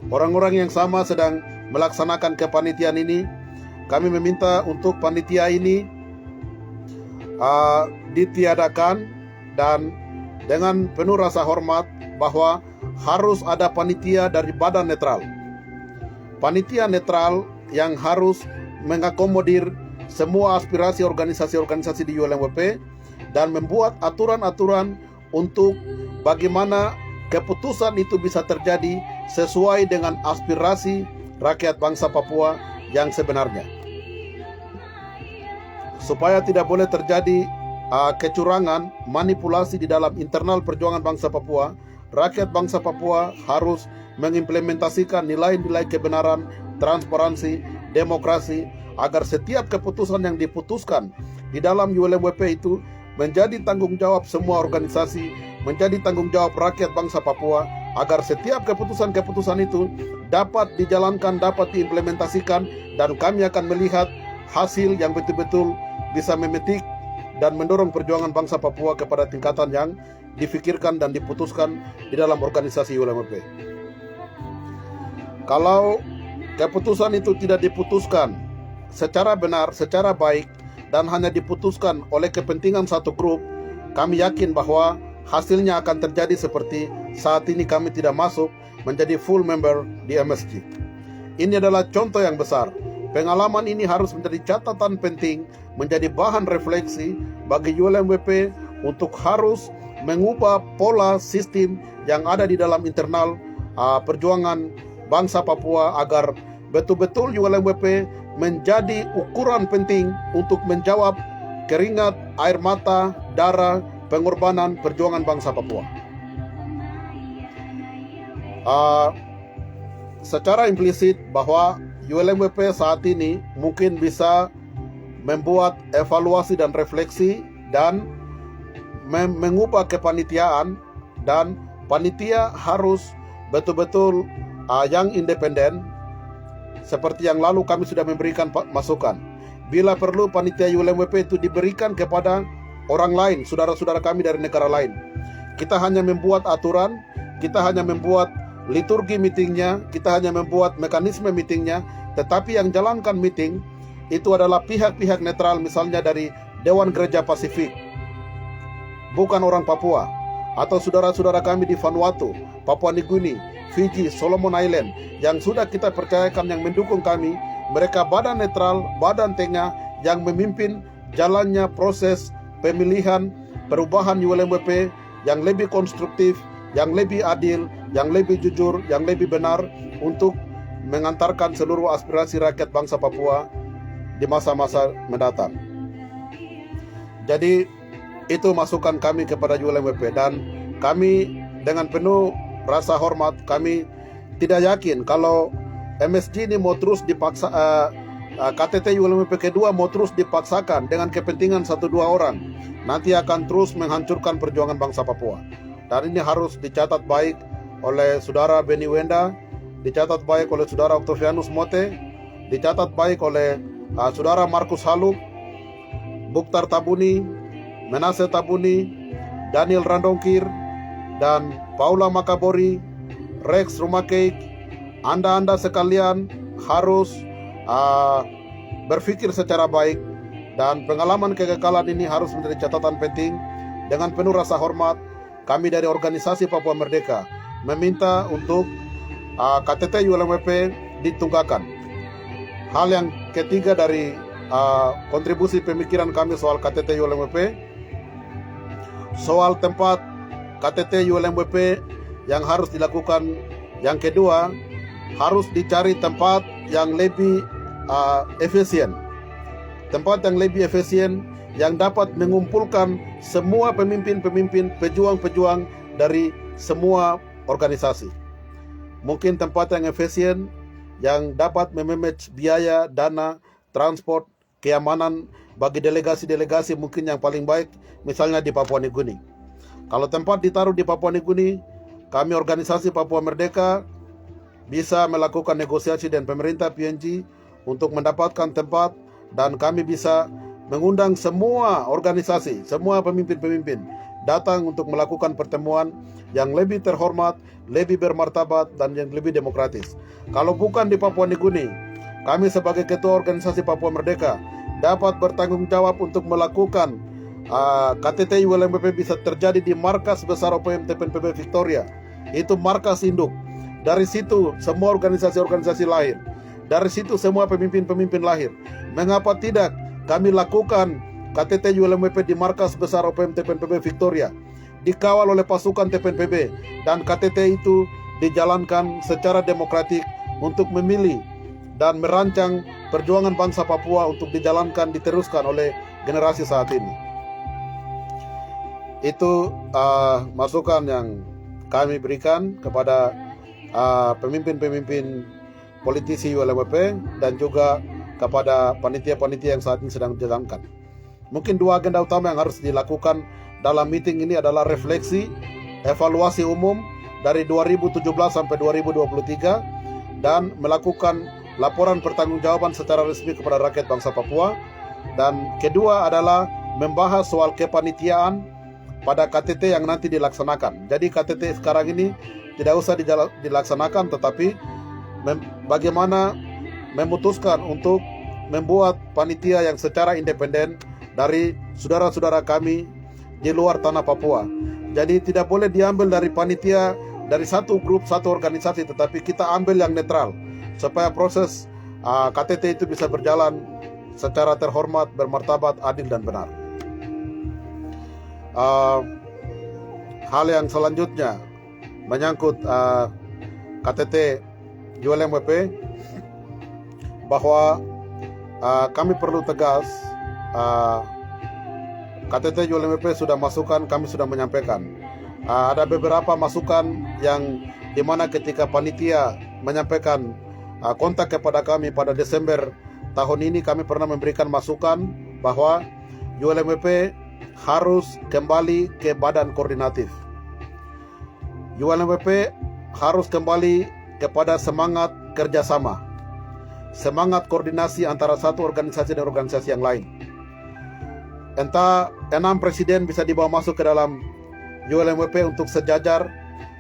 Orang-orang yang sama sedang melaksanakan kepanitiaan ini. Kami meminta untuk panitia ini ditiadakan, dan dengan penuh rasa hormat bahwa harus ada panitia dari badan netral. Panitia netral yang harus mengakomodir semua aspirasi organisasi-organisasi di ULMWP dan membuat aturan-aturan untuk bagaimana keputusan itu bisa terjadi sesuai dengan aspirasi rakyat bangsa Papua yang sebenarnya. Supaya tidak boleh terjadi kecurangan, manipulasi di dalam internal perjuangan bangsa Papua, rakyat bangsa Papua harus mengimplementasikan nilai-nilai kebenaran, transparansi, demokrasi, agar setiap keputusan yang diputuskan di dalam ULMWP itu menjadi tanggung jawab semua organisasi, menjadi tanggung jawab rakyat bangsa Papua, agar setiap keputusan-keputusan itu dapat dijalankan, dapat diimplementasikan, dan kami akan melihat hasil yang betul-betul bisa memetik dan mendorong perjuangan bangsa Papua kepada tingkatan yang difikirkan dan diputuskan di dalam organisasi ULMWP. Kalau keputusan itu tidak diputuskan secara benar, secara baik, dan hanya diputuskan oleh kepentingan satu grup, kami yakin bahwa hasilnya akan terjadi seperti saat ini kami tidak masuk menjadi full member di MSG. Ini adalah contoh yang besar. Pengalaman ini harus menjadi catatan penting, menjadi bahan refleksi bagi ULMWP untuk harus mengubah pola sistem yang ada di dalam internal perjuangan bangsa Papua, agar betul-betul ULMWP menjadi ukuran penting untuk menjawab keringat, air mata, darah, pengorbanan perjuangan bangsa Papua. Secara implisit bahwa ULMWP saat ini mungkin bisa membuat evaluasi dan refleksi dan mengubah kepanitiaan, dan panitia harus betul-betul yang independen. Seperti yang lalu kami sudah memberikan masukan, bila perlu panitia ULMWP itu diberikan kepada orang lain, saudara-saudara kami dari negara lain. Kita hanya membuat aturan, kita hanya membuat liturgi meetingnya, kita hanya membuat mekanisme meetingnya, tetapi yang jalankan meeting itu adalah pihak-pihak netral, misalnya dari Dewan Gereja Pasifik, bukan orang Papua, atau saudara-saudara kami di Vanuatu, Papua Nugini, Fiji, Solomon Island, yang sudah kita percayakan yang mendukung kami. Mereka badan netral, badan tengah yang memimpin jalannya proses pemilihan perubahan ULMWP yang lebih konstruktif, yang lebih adil, yang lebih jujur, yang lebih benar, untuk mengantarkan seluruh aspirasi rakyat bangsa Papua di masa-masa mendatang. Jadi itu masukan kami kepada ULMWP, dan kami dengan penuh rasa hormat, kami tidak yakin kalau MSG ini mau terus dipaksa, KTT ULMWP kedua mau terus dipaksakan dengan kepentingan 1-2 orang, nanti akan terus menghancurkan perjuangan bangsa Papua. Dan ini harus dicatat baik oleh saudara Beni Wenda, dicatat baik oleh saudara Octavianus Mote, dicatat baik oleh saudara Markus Haluk, Buktar Tabuni, Menase Tabuni, Daniel Randongkir, dan Paula Makabori, Rex Rumakeik. Anda sekalian harus berpikir secara baik, dan pengalaman kegagalan ini harus menjadi catatan penting. Dengan penuh rasa hormat, kami dari organisasi Papua Merdeka meminta untuk KTT ULMWP ditunggakan. Hal yang ketiga dari kontribusi pemikiran kami soal KTT ULMWP, soal tempat KTT ULMWP yang harus dilakukan. Yang kedua, harus dicari tempat yang lebih efisien. Tempat yang lebih efisien yang dapat mengumpulkan semua pemimpin-pemimpin, pejuang-pejuang dari semua organisasi. Mungkin tempat yang efisien yang dapat memanage biaya, dana, transport, keamanan bagi delegasi-delegasi mungkin yang paling baik misalnya di Papua Nugini. Kalau tempat ditaruh di Papua Nugini, kami organisasi Papua Merdeka bisa melakukan negosiasi dengan pemerintah PNG untuk mendapatkan tempat, dan kami bisa mengundang semua organisasi, semua pemimpin-pemimpin datang untuk melakukan pertemuan yang lebih terhormat, lebih bermartabat, dan yang lebih demokratis. Kalau bukan di Papua Nugini, kami sebagai ketua organisasi Papua Merdeka dapat bertanggung jawab untuk melakukan KTT ULMWP bisa terjadi di markas besar OPM TPNPB Victoria. Itu markas induk. Dari situ semua organisasi-organisasi lahir. Dari situ semua pemimpin-pemimpin lahir. Mengapa tidak kami lakukan KTT ULMWP di markas besar OPM TPNPB Victoria, dikawal oleh pasukan TPNPB, dan KTT itu dijalankan secara demokratik untuk memilih dan merancang perjuangan bangsa Papua untuk dijalankan, diteruskan oleh generasi saat ini. Itu masukan yang kami berikan kepada pemimpin-pemimpin politisi ULMWP dan juga kepada panitia-panitia yang saat ini sedang dijalankan. Mungkin dua agenda utama yang harus dilakukan dalam meeting ini adalah refleksi, evaluasi umum dari 2017 sampai 2023 dan melakukan laporan pertanggungjawaban secara resmi kepada rakyat bangsa Papua. Dan kedua adalah membahas soal kepanitiaan pada KTT yang nanti dilaksanakan. Jadi KTT sekarang ini tidak usah dilaksanakan, tetapi bagaimana memutuskan untuk membuat panitia yang secara independen dari saudara-saudara kami di luar tanah Papua. Jadi tidak boleh diambil dari panitia dari satu grup, satu organisasi, tetapi kita ambil yang netral supaya proses KTT itu bisa berjalan secara terhormat, bermartabat, adil dan benar. Hal yang selanjutnya menyangkut KTT ULMWP, bahwa kami perlu tegas, KTT ULMWP sudah masukan, kami sudah menyampaikan. Ada beberapa masukan yang dimana ketika panitia menyampaikan kontak kepada kami pada Desember tahun ini, kami pernah memberikan masukan bahwa ULMWP harus kembali ke badan koordinatif. ULMWP harus kembali kepada semangat kerjasama, semangat koordinasi antara satu organisasi dan organisasi yang lain. Entah 6 presiden bisa dibawa masuk ke dalam ULMWP untuk sejajar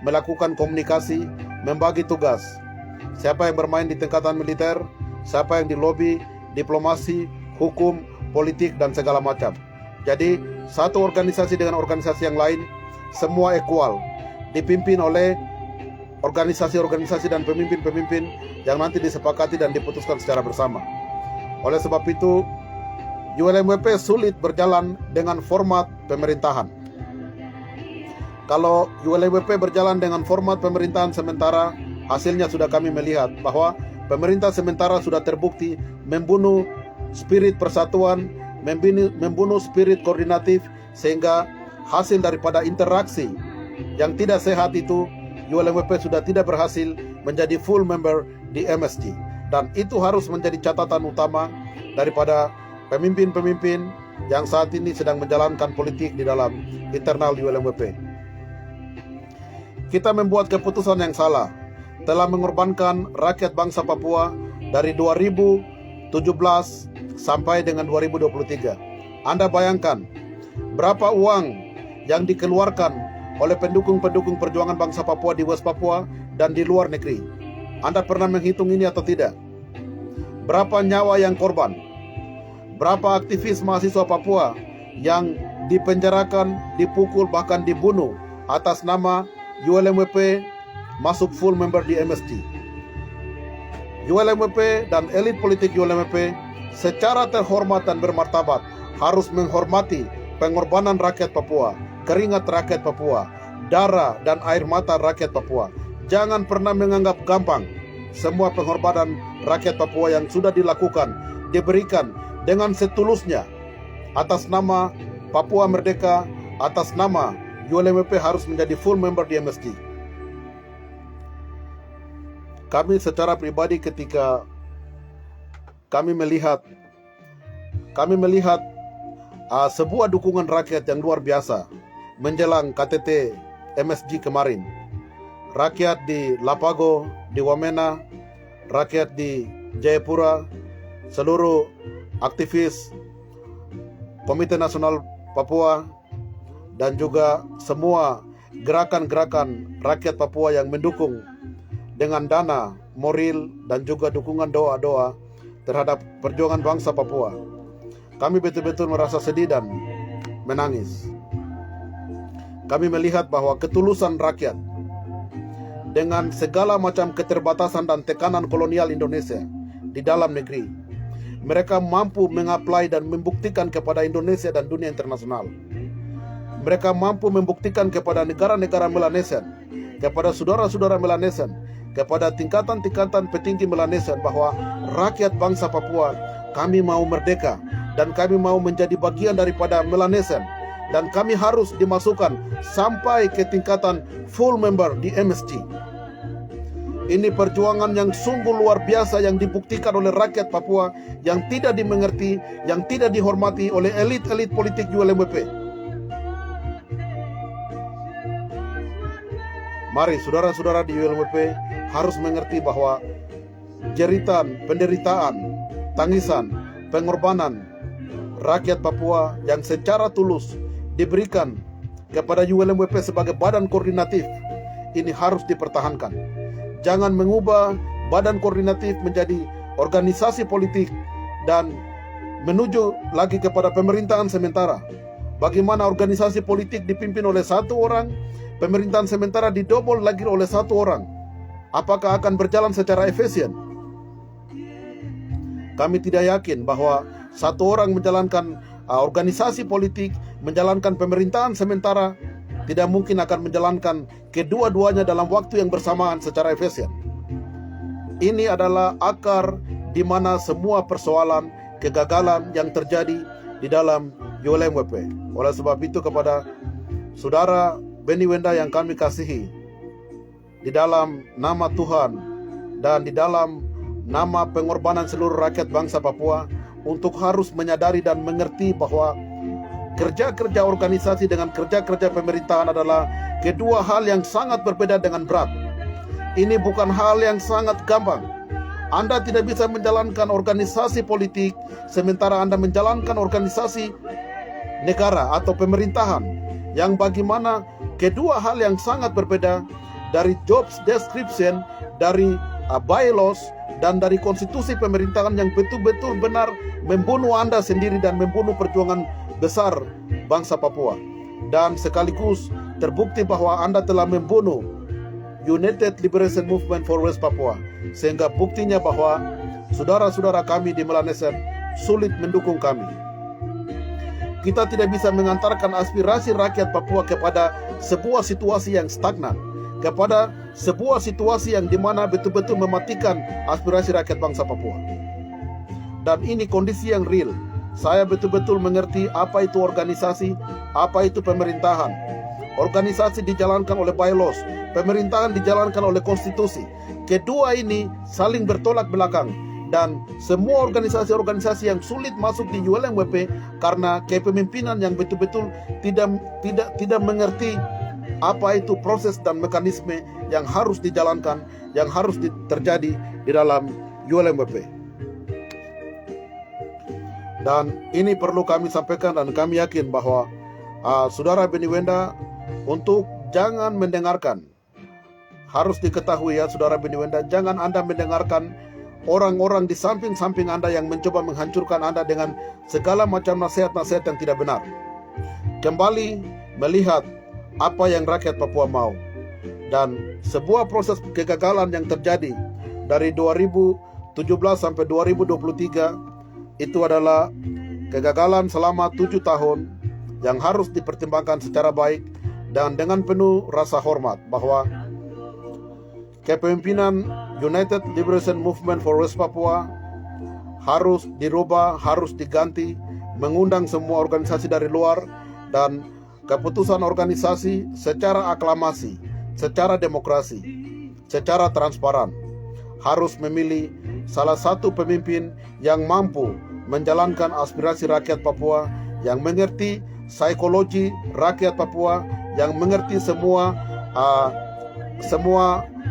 melakukan komunikasi, membagi tugas. Siapa yang bermain di tingkatan militer, siapa yang di lobi, diplomasi, hukum, politik, dan segala macam. Jadi satu organisasi dengan organisasi yang lain semua equal, dipimpin oleh organisasi-organisasi dan pemimpin-pemimpin yang nanti disepakati dan diputuskan secara bersama. Oleh sebab itu, ULMWP sulit berjalan dengan format pemerintahan. Kalau ULMWP berjalan dengan format pemerintahan sementara, hasilnya sudah kami melihat bahwa pemerintah sementara sudah terbukti membunuh spirit persatuan, membunuh spirit koordinatif, sehingga hasil daripada interaksi yang tidak sehat itu, ULMWP sudah tidak berhasil menjadi full member di MSG. Dan itu harus menjadi catatan utama daripada pemimpin-pemimpin yang saat ini sedang menjalankan politik di dalam internal ULMWP. Kita membuat keputusan yang salah, telah mengorbankan rakyat bangsa Papua dari 2017 sampai dengan 2023. Anda bayangkan berapa uang yang dikeluarkan oleh pendukung-pendukung perjuangan bangsa Papua di West Papua dan di luar negeri. Anda pernah menghitung ini atau tidak? Berapa nyawa yang korban? Berapa aktivis mahasiswa Papua yang dipenjarakan, dipukul, bahkan dibunuh atas nama ULMWP masuk full member di MSG? ULMWP dan elit politik ULMWP secara terhormat dan bermartabat harus menghormati pengorbanan rakyat Papua, keringat rakyat Papua, darah dan air mata rakyat Papua. Jangan pernah menganggap gampang semua pengorbanan rakyat Papua yang sudah dilakukan, diberikan dengan setulusnya atas nama Papua Merdeka, atas nama ULMWP harus menjadi full member di MSG. Kami secara pribadi ketika kami melihat sebuah dukungan rakyat yang luar biasa menjelang KTT MSG kemarin. Rakyat di Lapago, di Wamena, rakyat di Jayapura, seluruh aktivis Komite Nasional Papua, dan juga semua gerakan-gerakan rakyat Papua yang mendukung dengan dana, moral, dan juga dukungan doa-doa terhadap perjuangan bangsa Papua. Kami betul-betul merasa sedih dan menangis. Kami melihat bahwa ketulusan rakyat dengan segala macam keterbatasan dan tekanan kolonial Indonesia di dalam negeri, mereka mampu mengapply dan membuktikan kepada Indonesia dan dunia internasional. Mereka mampu membuktikan kepada negara-negara Melanesian, kepada saudara-saudara Melanesian, kepada tingkatan-tingkatan petinggi Melanesian bahwa rakyat bangsa Papua, kami mau merdeka dan kami mau menjadi bagian daripada Melanesian, dan kami harus dimasukkan sampai ke tingkatan full member di MSG. Ini perjuangan yang sungguh luar biasa yang dibuktikan oleh rakyat Papua yang tidak dimengerti, yang tidak dihormati oleh elit-elit politik ULMWP. Mari saudara-saudara di ULMWP harus mengerti bahwa jeritan, penderitaan, tangisan, pengorbanan rakyat Papua yang secara tulus diberikan kepada ULMWP sebagai badan koordinatif ini harus dipertahankan. Jangan mengubah badan koordinatif menjadi organisasi politik dan menuju lagi kepada pemerintahan sementara. Bagaimana organisasi politik dipimpin oleh satu orang, pemerintahan sementara didobol lagi oleh satu orang. Apakah akan berjalan secara efisien? Kami tidak yakin bahwa satu orang menjalankan organisasi politik, menjalankan pemerintahan sementara, tidak mungkin akan menjalankan kedua-duanya dalam waktu yang bersamaan secara efisien. Ini adalah akar di mana semua persoalan kegagalan yang terjadi di dalam ULMWP. Oleh sebab itu kepada saudara Benny Wenda yang kami kasihi, di dalam nama Tuhan dan di dalam nama pengorbanan seluruh rakyat bangsa Papua, untuk harus menyadari dan mengerti bahwa kerja-kerja organisasi dengan kerja-kerja pemerintahan adalah kedua hal yang sangat berbeda dengan berat. Ini bukan hal yang sangat gampang. Anda tidak bisa menjalankan organisasi politik sementara Anda menjalankan organisasi negara atau pemerintahan, yang bagaimana kedua hal yang sangat berbeda dari job description, dari bylaws, dan dari konstitusi pemerintahan yang betul-betul benar membunuh Anda sendiri dan membunuh perjuangan besar bangsa Papua. Dan sekaligus terbukti bahwa Anda telah membunuh United Liberation Movement for West Papua, sehingga buktinya bahwa saudara-saudara kami di Melanesian sulit mendukung kami. Kita tidak bisa mengantarkan aspirasi rakyat Papua kepada sebuah situasi yang stagnan, kepada sebuah situasi yang dimana betul-betul mematikan aspirasi rakyat bangsa Papua. Dan ini kondisi yang real. Saya betul-betul mengerti apa itu organisasi, apa itu pemerintahan. Organisasi dijalankan oleh bylaws, pemerintahan dijalankan oleh konstitusi. Kedua ini saling bertolak belakang, dan semua organisasi-organisasi yang sulit masuk di ULMWP karena kepemimpinan yang betul-betul tidak mengerti apa itu proses dan mekanisme yang harus dijalankan, yang harus terjadi di dalam ULMWP. Dan ini perlu kami sampaikan, dan kami yakin bahwa saudara Benny Wenda untuk jangan mendengarkan, harus diketahui ya saudara Benny Wenda, jangan Anda mendengarkan orang-orang di samping-samping Anda yang mencoba menghancurkan Anda dengan segala macam nasihat-nasihat yang tidak benar. Kembali melihat apa yang rakyat Papua mau, dan sebuah proses kegagalan yang terjadi dari 2017 sampai 2023 itu adalah kegagalan selama 7 tahun yang harus dipertimbangkan secara baik dan dengan penuh rasa hormat, bahwa kepemimpinan United Liberation Movement for West Papua harus dirubah, harus diganti, mengundang semua organisasi dari luar, dan keputusan organisasi secara aklamasi, secara demokrasi, secara transparan harus memilih salah satu pemimpin yang mampu menjalankan aspirasi rakyat Papua, yang mengerti psikologi rakyat Papua, yang mengerti semua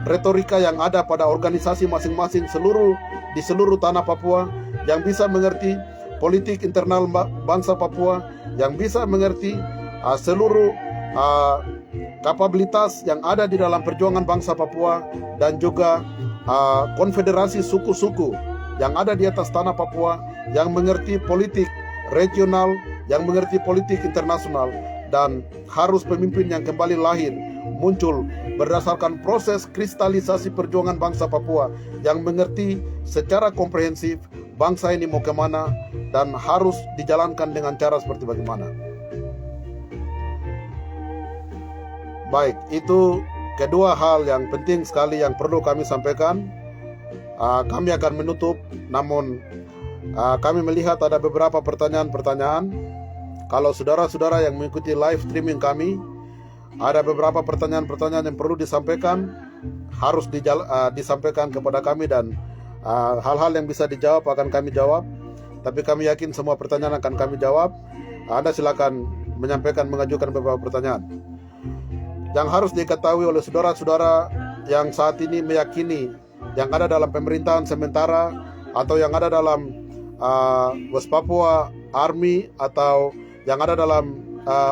retorika yang ada pada organisasi masing-masing di seluruh tanah Papua, yang bisa mengerti politik internal bangsa Papua, yang bisa mengerti seluruh kapabilitas yang ada di dalam perjuangan bangsa Papua, dan juga konfederasi suku-suku yang ada di atas tanah Papua, yang mengerti politik regional, yang mengerti politik internasional, dan harus pemimpin yang kembali lahir muncul berdasarkan proses kristalisasi perjuangan bangsa Papua, yang mengerti secara komprehensif bangsa ini mau kemana dan harus dijalankan dengan cara seperti bagaimana. Baik, itu kedua hal yang penting sekali yang perlu kami sampaikan. Kami akan menutup, namun kami melihat ada beberapa pertanyaan-pertanyaan. Kalau saudara-saudara yang mengikuti live streaming kami, ada beberapa pertanyaan-pertanyaan yang perlu disampaikan, harus disampaikan kepada kami, dan hal-hal yang bisa dijawab akan kami jawab. Tapi kami yakin semua pertanyaan akan kami jawab. Anda silakan mengajukan beberapa pertanyaan. Yang harus diketahui oleh saudara-saudara yang saat ini meyakini yang ada dalam pemerintahan sementara atau yang ada dalam West Papua Army atau yang ada dalam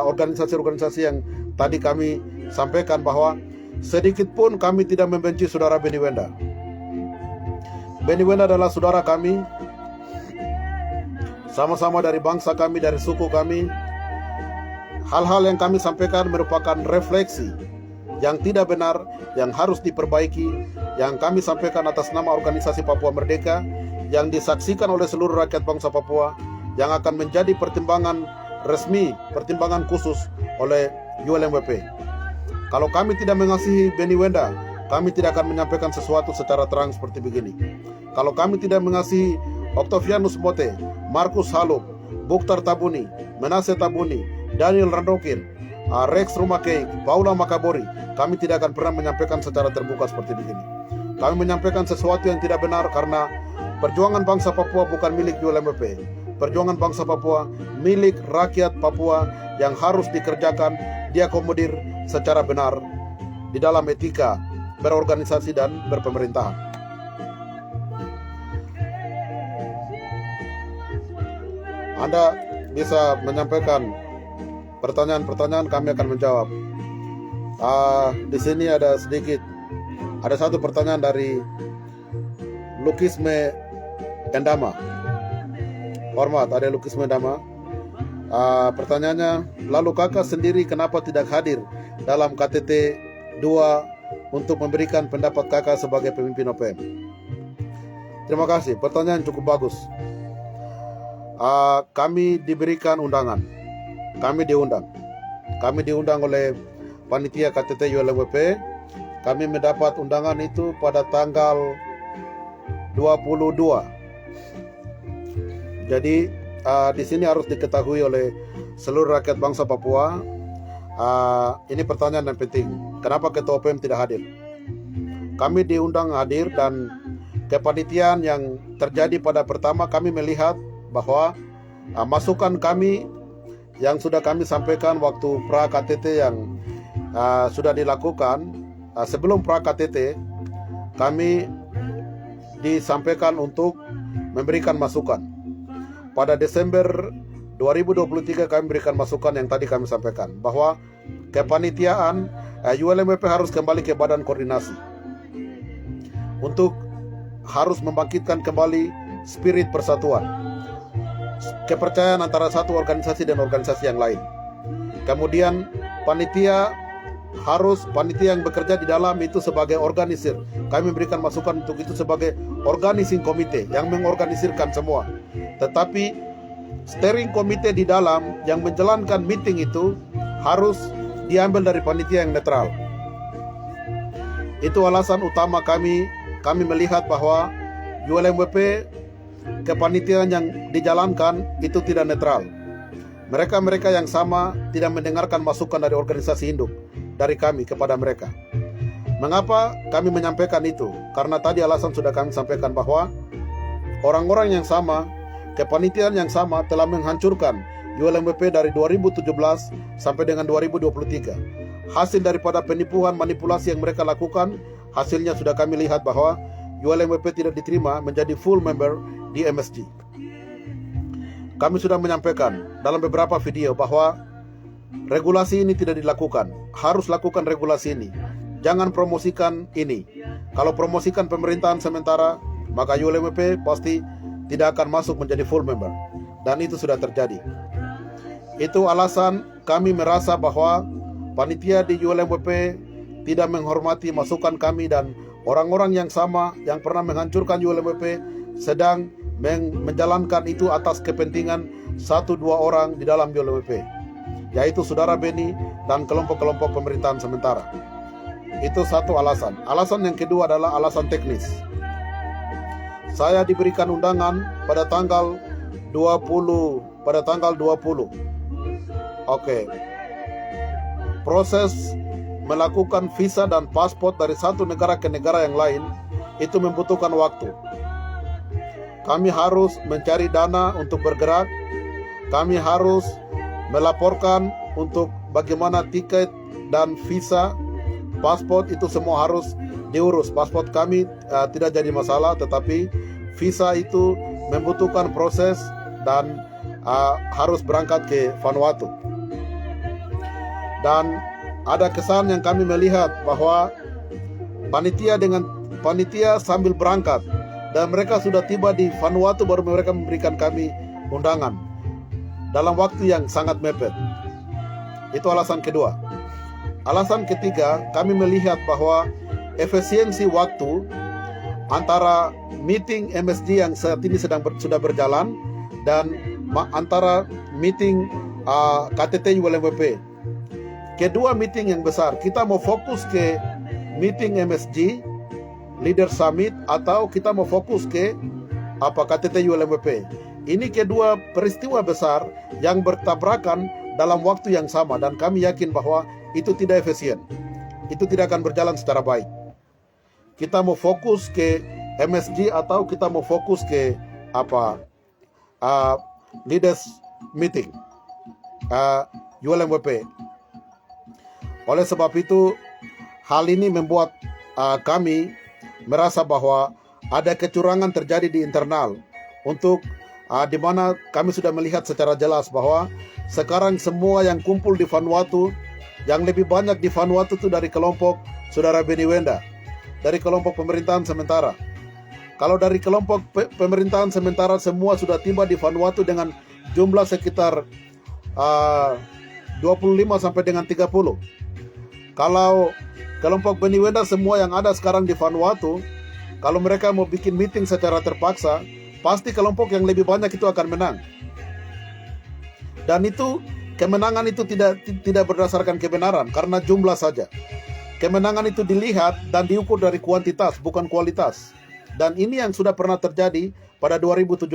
organisasi-organisasi yang tadi kami sampaikan, bahwa sedikit pun kami tidak membenci saudara Beni Wenda. Beni Wenda adalah saudara kami, sama-sama dari bangsa kami, dari suku kami. Hal-hal yang kami sampaikan merupakan refleksi yang tidak benar, yang harus diperbaiki, yang kami sampaikan atas nama organisasi Papua Merdeka, yang disaksikan oleh seluruh rakyat bangsa Papua, yang akan menjadi pertimbangan resmi, pertimbangan khusus oleh ULMWP. Kalau kami tidak mengasihi Beni Wenda, kami tidak akan menyampaikan sesuatu secara terang seperti begini. Kalau kami tidak mengasihi Octavianus Mote, Markus Haluk, Bukhtar Tabuni, Menase Tabuni, Daniel Randokin, Rex Rumakei, Paula Makabori, kami tidak akan pernah menyampaikan secara terbuka seperti begini. Kami menyampaikan sesuatu yang tidak benar karena perjuangan bangsa Papua bukan milik ULMWP. Perjuangan bangsa Papua milik rakyat Papua yang harus dikerjakan, diakomodir secara benar di dalam etika berorganisasi dan berpemerintahan. Anda bisa menyampaikan pertanyaan-pertanyaan, kami akan menjawab. Di sini ada satu pertanyaan dari Lukisme Endama. Hormat, ada Lukisme Endama. Pertanyaannya, lalu kakak sendiri kenapa tidak hadir dalam KTT 2 untuk memberikan pendapat kakak sebagai pemimpin OPM? Terima kasih, pertanyaan cukup bagus. Kami diberikan undangan. Kami diundang oleh panitia KTT ULMWP. Kami mendapat undangan itu pada tanggal 22. Jadi di sini harus diketahui oleh seluruh rakyat bangsa Papua. Ini pertanyaan yang penting. Kenapa Ketua OPM tidak hadir? Kami diundang hadir, dan kepanitiaan yang terjadi pada pertama kami melihat bahwa masukan kami yang sudah kami sampaikan waktu pra KTT yang sudah dilakukan sebelum pra KTT, kami disampaikan untuk memberikan masukan. Pada Desember 2023 kami berikan masukan yang tadi kami sampaikan, bahwa kepanitiaan ULMWP harus kembali ke badan koordinasi untuk harus membangkitkan kembali spirit persatuan, kepercayaan antara satu organisasi dan organisasi yang lain. Kemudian panitia yang bekerja di dalam itu sebagai organisir. Kami memberikan masukan untuk itu sebagai organizing komite yang mengorganisirkan semua. Tetapi steering komite di dalam yang menjalankan meeting itu harus diambil dari panitia yang netral. Itu alasan utama kami melihat bahwa ULMWP kepanitiaan yang dijalankan itu tidak netral. Mereka yang sama tidak mendengarkan masukan dari organisasi induk dari kami kepada mereka. Mengapa kami menyampaikan itu? Karena tadi alasan sudah kami sampaikan bahwa orang-orang yang sama, kepanitiaan yang sama telah menghancurkan ULMWP dari 2017 sampai dengan 2023. Hasil daripada penipuan manipulasi yang mereka lakukan, hasilnya sudah kami lihat bahwa ULMWP tidak diterima menjadi full member di MSG. Kami sudah menyampaikan dalam beberapa video bahwa regulasi ini tidak dilakukan. Harus lakukan regulasi ini. Jangan promosikan ini. Kalau promosikan pemerintahan sementara, maka ULMWP pasti tidak akan masuk menjadi full member. Dan itu sudah terjadi. Itu alasan kami merasa bahwa panitia di ULMWP tidak menghormati masukan kami, dan orang-orang yang sama yang pernah menghancurkan ULMWP sedang menjalankan itu atas kepentingan 1-2 orang di dalam ULMWP, yaitu Saudara Beni dan kelompok-kelompok pemerintahan sementara. Itu satu alasan. Alasan yang kedua adalah alasan teknis. Saya diberikan undangan pada tanggal 20. Oke. Proses melakukan visa dan paspor dari satu negara ke negara yang lain itu membutuhkan waktu. Kami harus mencari dana untuk bergerak. Kami harus melaporkan untuk bagaimana tiket dan visa, paspor itu semua harus diurus. Paspor kami tidak jadi masalah, tetapi visa itu membutuhkan proses dan harus berangkat ke Vanuatu. Dan ada kesan yang kami melihat bahwa panitia sambil berangkat, dan mereka sudah tiba di Vanuatu baru mereka memberikan kami undangan dalam waktu yang sangat mepet. Itu alasan kedua. Alasan ketiga, kami melihat bahwa efisiensi waktu antara meeting MSG yang saat ini sudah berjalan dan antara meeting KTT ULMWP. Kedua meeting yang besar, kita mau fokus ke meeting MSG Leader Summit atau kita mau fokus ke KTT ULMWP. Ini kedua peristiwa besar yang bertabrakan dalam waktu yang sama, dan kami yakin bahwa itu tidak efisien. Itu tidak akan berjalan secara baik. Kita mau fokus ke MSG atau kita mau fokus ke leaders meeting ULMWP. Oleh sebab itu, hal ini membuat kami merasa bahwa ada kecurangan terjadi di internal, untuk di mana kami sudah melihat secara jelas bahwa sekarang semua yang kumpul di Vanuatu, yang lebih banyak di Vanuatu itu dari kelompok Saudara Beni Wenda, dari kelompok pemerintahan sementara. Kalau dari kelompok pemerintahan sementara semua sudah tiba di Vanuatu dengan jumlah sekitar 25 sampai dengan 30. Kalau kelompok Beni Wenda semua yang ada sekarang di Vanuatu, kalau mereka mau bikin meeting secara terpaksa, pasti kelompok yang lebih banyak itu akan menang. Dan itu kemenangan itu tidak berdasarkan kebenaran, karena jumlah saja. Kemenangan itu dilihat dan diukur dari kuantitas, bukan kualitas. Dan ini yang sudah pernah terjadi pada 2017.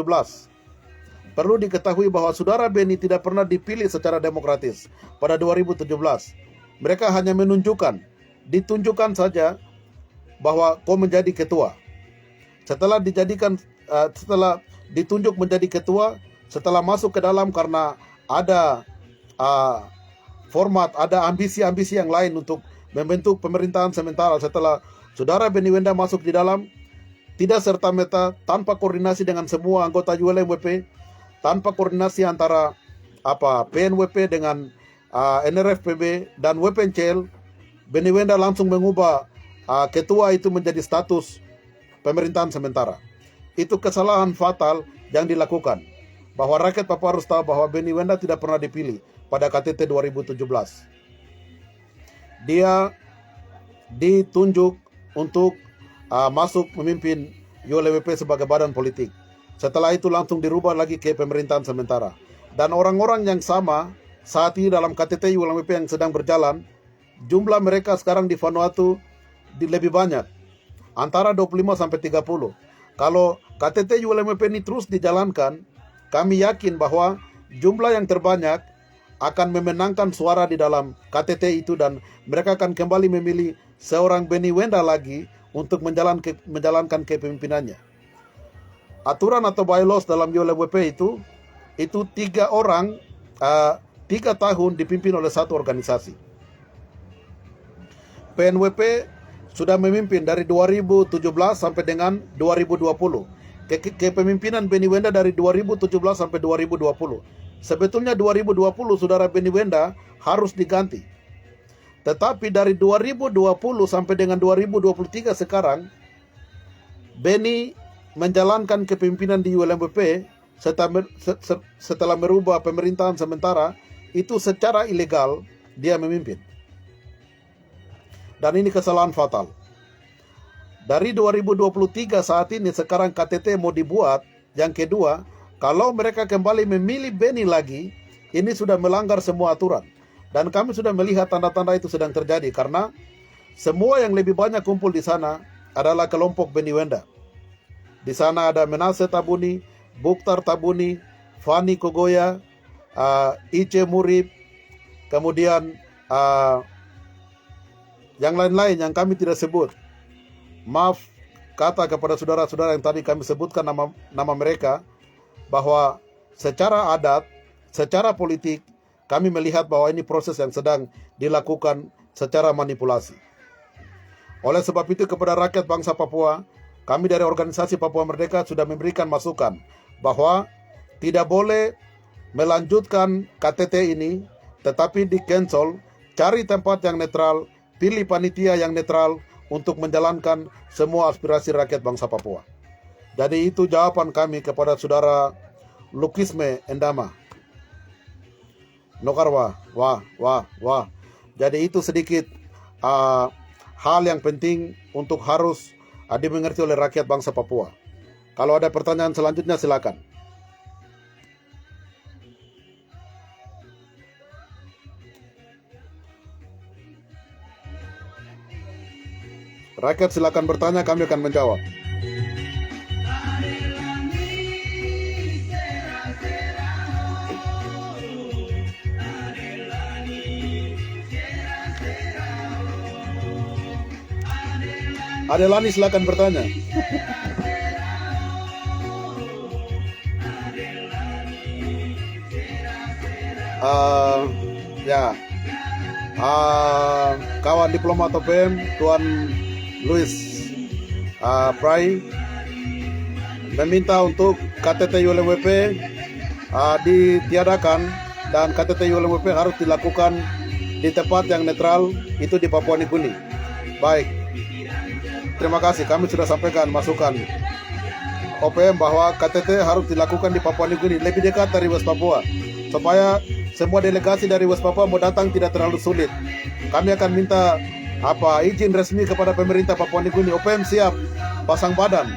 Perlu diketahui bahwa Saudara Beni tidak pernah dipilih secara demokratis pada 2017. Mereka hanya ditunjukkan saja bahwa kau menjadi ketua. Setelah ditunjuk menjadi ketua, setelah masuk ke dalam karena ada format, ada ambisi-ambisi yang lain untuk membentuk pemerintahan sementara. Setelah Saudara Beni Wenda masuk di dalam, tidak serta-merta, tanpa koordinasi dengan semua anggota ULMWP, tanpa koordinasi antara PNWP dengan NRFPB dan WPNCL, Beni Wenda langsung mengubah ketua itu menjadi status pemerintahan sementara. Itu kesalahan fatal yang dilakukan, bahwa rakyat Papua harus tahu bahwa Beni Wenda tidak pernah dipilih pada KTT 2017. Dia ditunjuk untuk masuk memimpin ULMWP sebagai badan politik. Setelah itu langsung dirubah lagi ke pemerintahan sementara. Dan orang-orang yang sama saat ini dalam KTT ULMWP yang sedang berjalan, jumlah mereka sekarang di Vanuatu lebih banyak, antara 25 sampai 30. Kalau KTT ULMWP ini terus dijalankan, kami yakin bahwa jumlah yang terbanyak akan memenangkan suara di dalam KTT itu, dan mereka akan kembali memilih seorang Benny Wenda lagi untuk menjalankan kepemimpinannya. Aturan atau bylaws dalam ULMWP itu 3 orang 3 tahun dipimpin oleh satu organisasi. PNWP sudah memimpin dari 2017 sampai dengan 2020. Kepemimpinan Benny Wenda dari 2017 sampai 2020. Sebetulnya 2020 saudara Benny Wenda harus diganti. Tetapi dari 2020 sampai dengan 2023 sekarang, Benny menjalankan kepemimpinan di ULMWP setelah merubah pemerintahan sementara itu secara ilegal dia memimpin. Dan ini kesalahan fatal. Dari 2023 saat ini sekarang KTT mau dibuat yang kedua. Kalau mereka kembali memilih Benny lagi, ini sudah melanggar semua aturan. Dan kami sudah melihat tanda-tanda itu sedang terjadi, karena semua yang lebih banyak kumpul di sana adalah kelompok Benny Wenda. Di sana ada Menase Tabuni, Buktar Tabuni, Fani Kogoya, Ice Murib, kemudian yang lain-lain yang kami tidak sebut. Maaf kata kepada saudara-saudara yang tadi kami sebutkan nama mereka, bahwa secara adat, secara politik, kami melihat bahwa ini proses yang sedang dilakukan secara manipulasi. Oleh sebab itu kepada rakyat bangsa Papua, kami dari organisasi Papua Merdeka sudah memberikan masukan bahwa tidak boleh melanjutkan KTT ini, tetapi di-cancel, cari tempat yang netral, pilih panitia yang netral untuk menjalankan semua aspirasi rakyat bangsa Papua. Jadi itu jawaban kami kepada saudara Lukisme Endama. Nokarwa, wah. Jadi itu sedikit hal yang penting untuk harus dimengerti oleh rakyat bangsa Papua. Kalau ada pertanyaan selanjutnya silakan. Rakyat silakan bertanya, kami akan menjawab. Adelani silakan bertanya. Kawan diplomat OPM Tuan Louis Prai meminta untuk KTT ULMWP ditiadakan, dan KTT ULMWP harus dilakukan di tempat yang netral, itu di Papua Nugini. Baik, terima kasih. Kami sudah sampaikan masukan OPM bahwa KTT harus dilakukan di Papua Nugini, lebih dekat dari West Papua, supaya semua delegasi dari West Papua mau datang tidak terlalu sulit. Kami akan minta izin resmi kepada pemerintah Papua Nugini. OPM siap pasang badan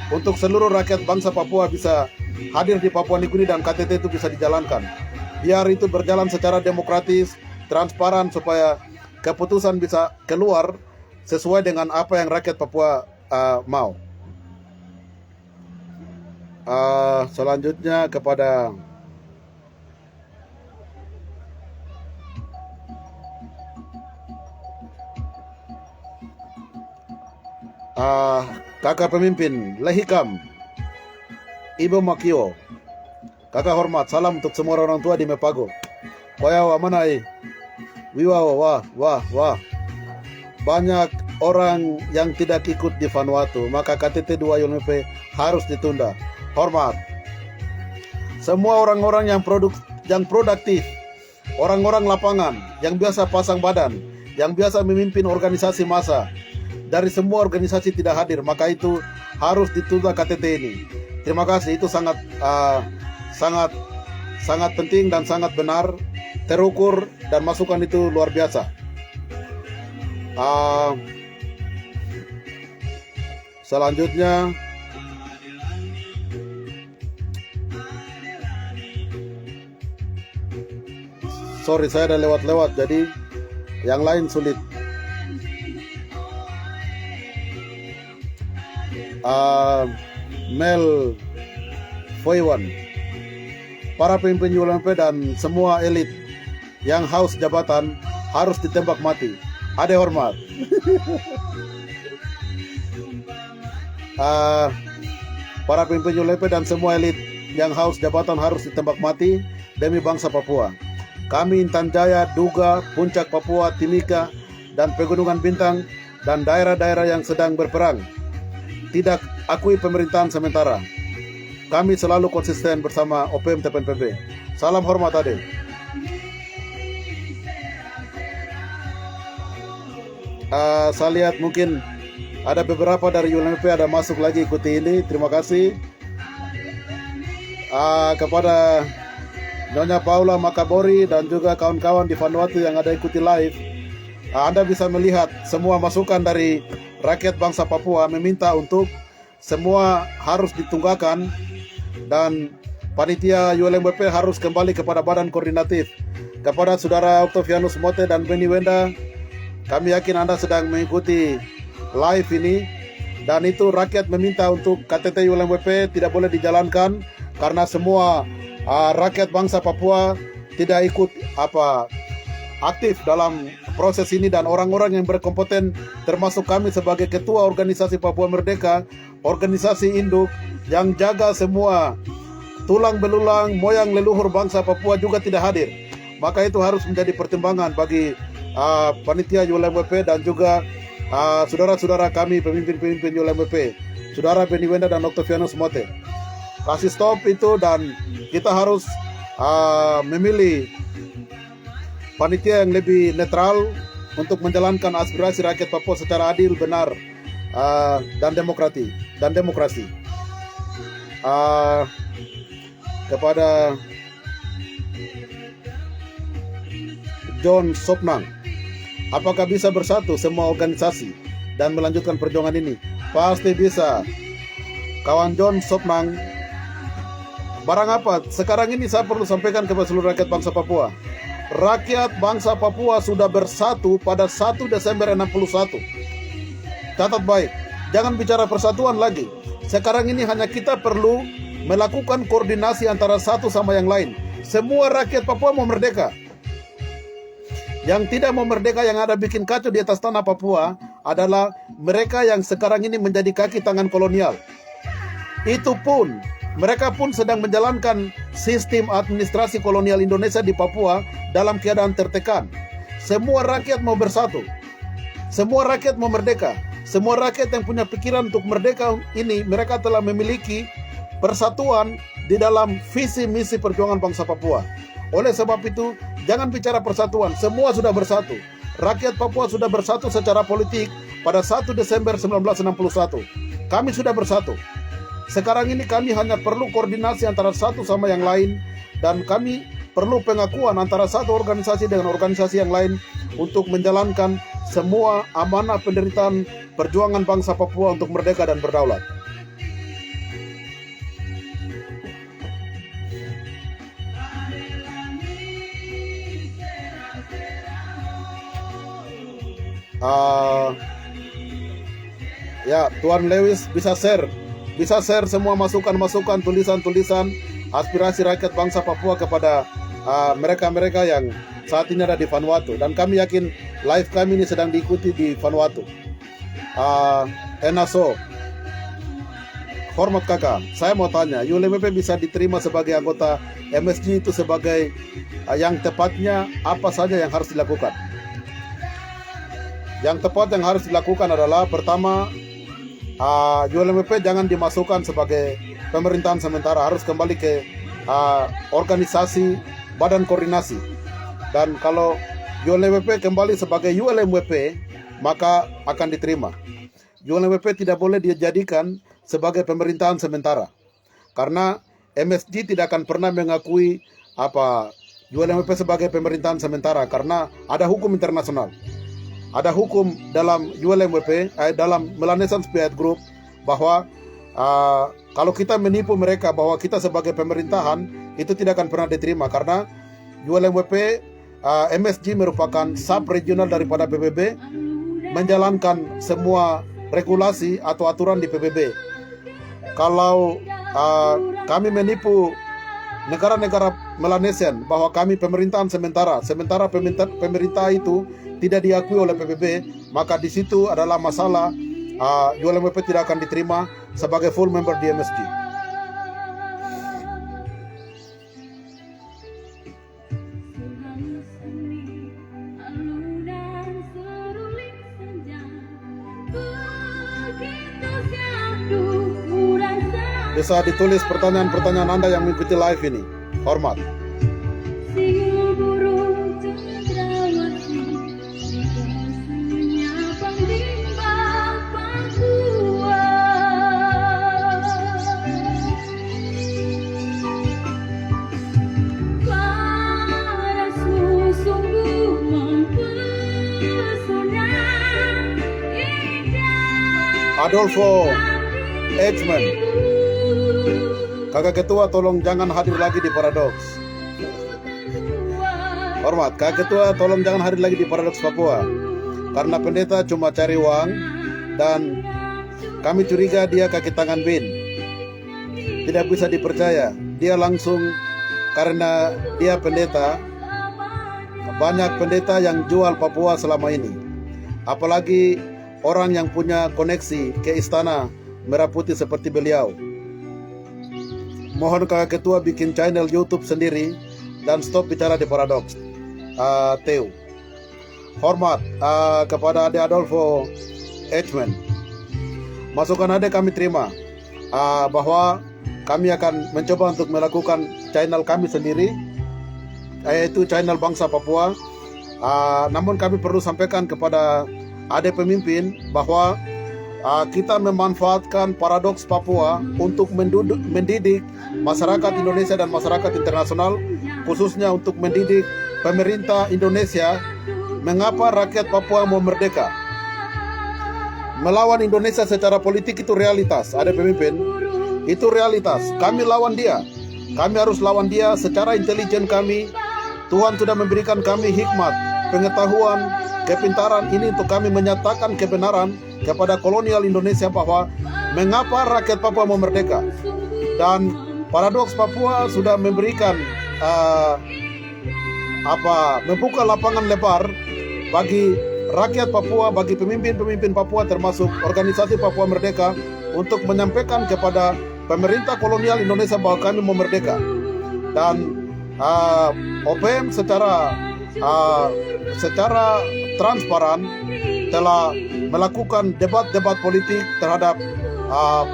untuk seluruh rakyat bangsa Papua bisa hadir di Papua Nugini dan KTT itu bisa dijalankan. Biar itu berjalan secara demokratis, transparan, supaya keputusan bisa keluar sesuai dengan apa yang rakyat Papua mau. Selanjutnya kepada kakak pemimpin Lehikam Ibu Makio. Kakak hormat, salam untuk semua orang tua di Mepago. Koyawa manai wiwawa wah. Banyak orang yang tidak ikut di Vanuatu, maka KTT 2 ULMWP harus ditunda. Hormat. Semua orang-orang yang produktif, orang-orang lapangan yang biasa pasang badan, yang biasa memimpin organisasi massa, dari semua organisasi tidak hadir, maka itu harus ditunda KTT ini. Terima kasih, itu sangat penting dan sangat benar, terukur, dan masukan itu luar biasa. Selanjutnya sorry, saya ada lewat-lewat, jadi yang lain sulit. Mel Foiwan, para pemimpin ULMP dan semua elit yang haus jabatan harus ditembak mati. Ade hormat. Para pemimpin ULMP dan semua elit yang haus jabatan harus ditembak mati demi bangsa Papua. Kami Intan Jaya, Duga, Puncak Papua, Timika, dan Pegunungan Bintang, dan daerah-daerah yang sedang berperang tidak akui pemerintahan sementara. Kami selalu konsisten bersama OPM TPNPB. Salam hormat Ade. Saya lihat mungkin ada beberapa dari ULMP ada masuk lagi ikuti ini. Terima kasih kepada Nyonya Paula Makabori dan juga kawan-kawan di Vanuatu yang ada ikuti live. Anda bisa melihat semua masukan dari rakyat bangsa Papua meminta untuk semua harus ditunggakan dan panitia ULMWP harus kembali kepada badan koordinatif. Kepada saudara Octavianus Mote dan Benny Wenda, kami yakin Anda sedang mengikuti live ini, dan itu rakyat meminta untuk KTT ULMWP tidak boleh dijalankan karena semua rakyat bangsa Papua tidak ikut aktif dalam proses ini, dan orang-orang yang berkompeten termasuk kami sebagai ketua organisasi Papua Merdeka, organisasi induk yang jaga semua tulang belulang moyang leluhur bangsa Papua juga tidak hadir. Maka itu harus menjadi pertimbangan bagi panitia ULMWP dan juga saudara-saudara kami pemimpin-pemimpin ULMWP, saudara Benny Wenda dan Octavianus Mote. Kasih stop itu, dan kita harus memilih panitia yang lebih netral untuk menjalankan aspirasi rakyat Papua secara adil, benar, dan demokrasi. Kepada John Sopnang, apakah bisa bersatu semua organisasi dan melanjutkan perjuangan ini? Pasti bisa, kawan John Sopnang. Barang apa? Sekarang ini saya perlu sampaikan kepada seluruh rakyat bangsa Papua. Rakyat bangsa Papua sudah bersatu pada 1 Desember 61. Catat baik, jangan bicara persatuan lagi. Sekarang ini hanya kita perlu melakukan koordinasi antara satu sama yang lain. Semua rakyat Papua mau merdeka. Yang tidak mau merdeka, yang ada bikin kacau di atas tanah Papua adalah mereka yang sekarang ini menjadi kaki tangan kolonial. Itu pun mereka pun sedang menjalankan sistem administrasi kolonial Indonesia di Papua dalam keadaan tertekan. Semua rakyat mau bersatu. Semua rakyat mau merdeka. Semua rakyat yang punya pikiran untuk merdeka ini, mereka telah memiliki persatuan di dalam visi misi perjuangan bangsa Papua. Oleh sebab itu, jangan bicara persatuan. Semua sudah bersatu. Rakyat Papua sudah bersatu secara politik pada 1 Desember 1961. Kami sudah bersatu. Sekarang ini kami hanya perlu koordinasi antara satu sama yang lain, dan kami perlu pengakuan antara satu organisasi dengan organisasi yang lain untuk menjalankan semua amanah penderitaan perjuangan bangsa Papua untuk merdeka dan berdaulat. Ya, Tuan Lewis bisa share semua masukan-masukan, tulisan-tulisan aspirasi rakyat bangsa Papua kepada mereka-mereka yang saat ini ada di Vanuatu, dan kami yakin live kami ini sedang diikuti di Vanuatu. Enaso, hormat kakak, saya mau tanya, ULMP bisa diterima sebagai anggota MSG itu sebagai yang tepatnya apa saja yang harus dilakukan? Yang tepat yang harus dilakukan adalah pertama, ULMP jangan dimasukkan sebagai pemerintahan sementara, harus kembali ke organisasi badan koordinasi. Dan kalau ULMP kembali sebagai ULMWP, maka akan diterima. ULMWP tidak boleh dijadikan sebagai pemerintahan sementara, karena MSG tidak akan pernah mengakui ULMWP sebagai pemerintahan sementara, karena ada hukum internasional. Ada hukum dalam ULMWP, dalam Melanesian Spirit Group, bahwa kalau kita menipu mereka bahwa kita sebagai pemerintahan, itu tidak akan pernah diterima, karena ULMWP, MSG merupakan sub-regional daripada PBB, menjalankan semua regulasi atau aturan di PBB. kalau kami menipu negara-negara Melanesian bahwa kami pemerintahan sementara pemerintah itu tidak diakui oleh PBB, maka di situ adalah masalah. ULMWP tidak akan diterima sebagai full member di MSG. Bisa ditulis pertanyaan-pertanyaan Anda yang mengikuti live ini. Hormat. Adolfo Edgman, Kakak Ketua tolong jangan hadir lagi di Paradoks. Hormat, Kakak Ketua tolong jangan hadir lagi di Paradoks Papua, karena pendeta cuma cari uang dan kami curiga dia kaki tangan bin. Tidak bisa dipercaya. Dia langsung, karena dia pendeta, banyak pendeta yang jual Papua selama ini. Apalagi orang yang punya koneksi ke istana Merah Putih seperti beliau. Mohon Kakak Ketua bikin channel YouTube sendiri dan stop bicara di Paradoks. Teo. Hormat kepada Ade Adolfo Edgman. Masukan Ade kami terima, bahwa kami akan mencoba untuk melakukan channel kami sendiri, yaitu channel Bangsa Papua. Namun kami perlu sampaikan kepada Ade pemimpin bahwa kita memanfaatkan Paradoks Papua untuk mendidik masyarakat Indonesia dan masyarakat internasional, khususnya untuk mendidik pemerintah Indonesia mengapa rakyat Papua mau merdeka. Melawan Indonesia secara politik itu realitas, Ade pemimpin, itu realitas. Kami lawan dia. Kami harus lawan dia secara intelijen kami. Tuhan sudah memberikan kami hikmat, pengetahuan, kepintaran ini untuk kami menyatakan kebenaran kepada kolonial Indonesia bahwa mengapa rakyat Papua mau merdeka. Dan Paradoks Papua sudah memberikan membuka lapangan lebar bagi rakyat Papua, bagi pemimpin-pemimpin Papua termasuk organisasi Papua Merdeka untuk menyampaikan kepada pemerintah kolonial Indonesia bahwa kami mau merdeka. Dan OPM secara transparan telah melakukan debat-debat politik terhadap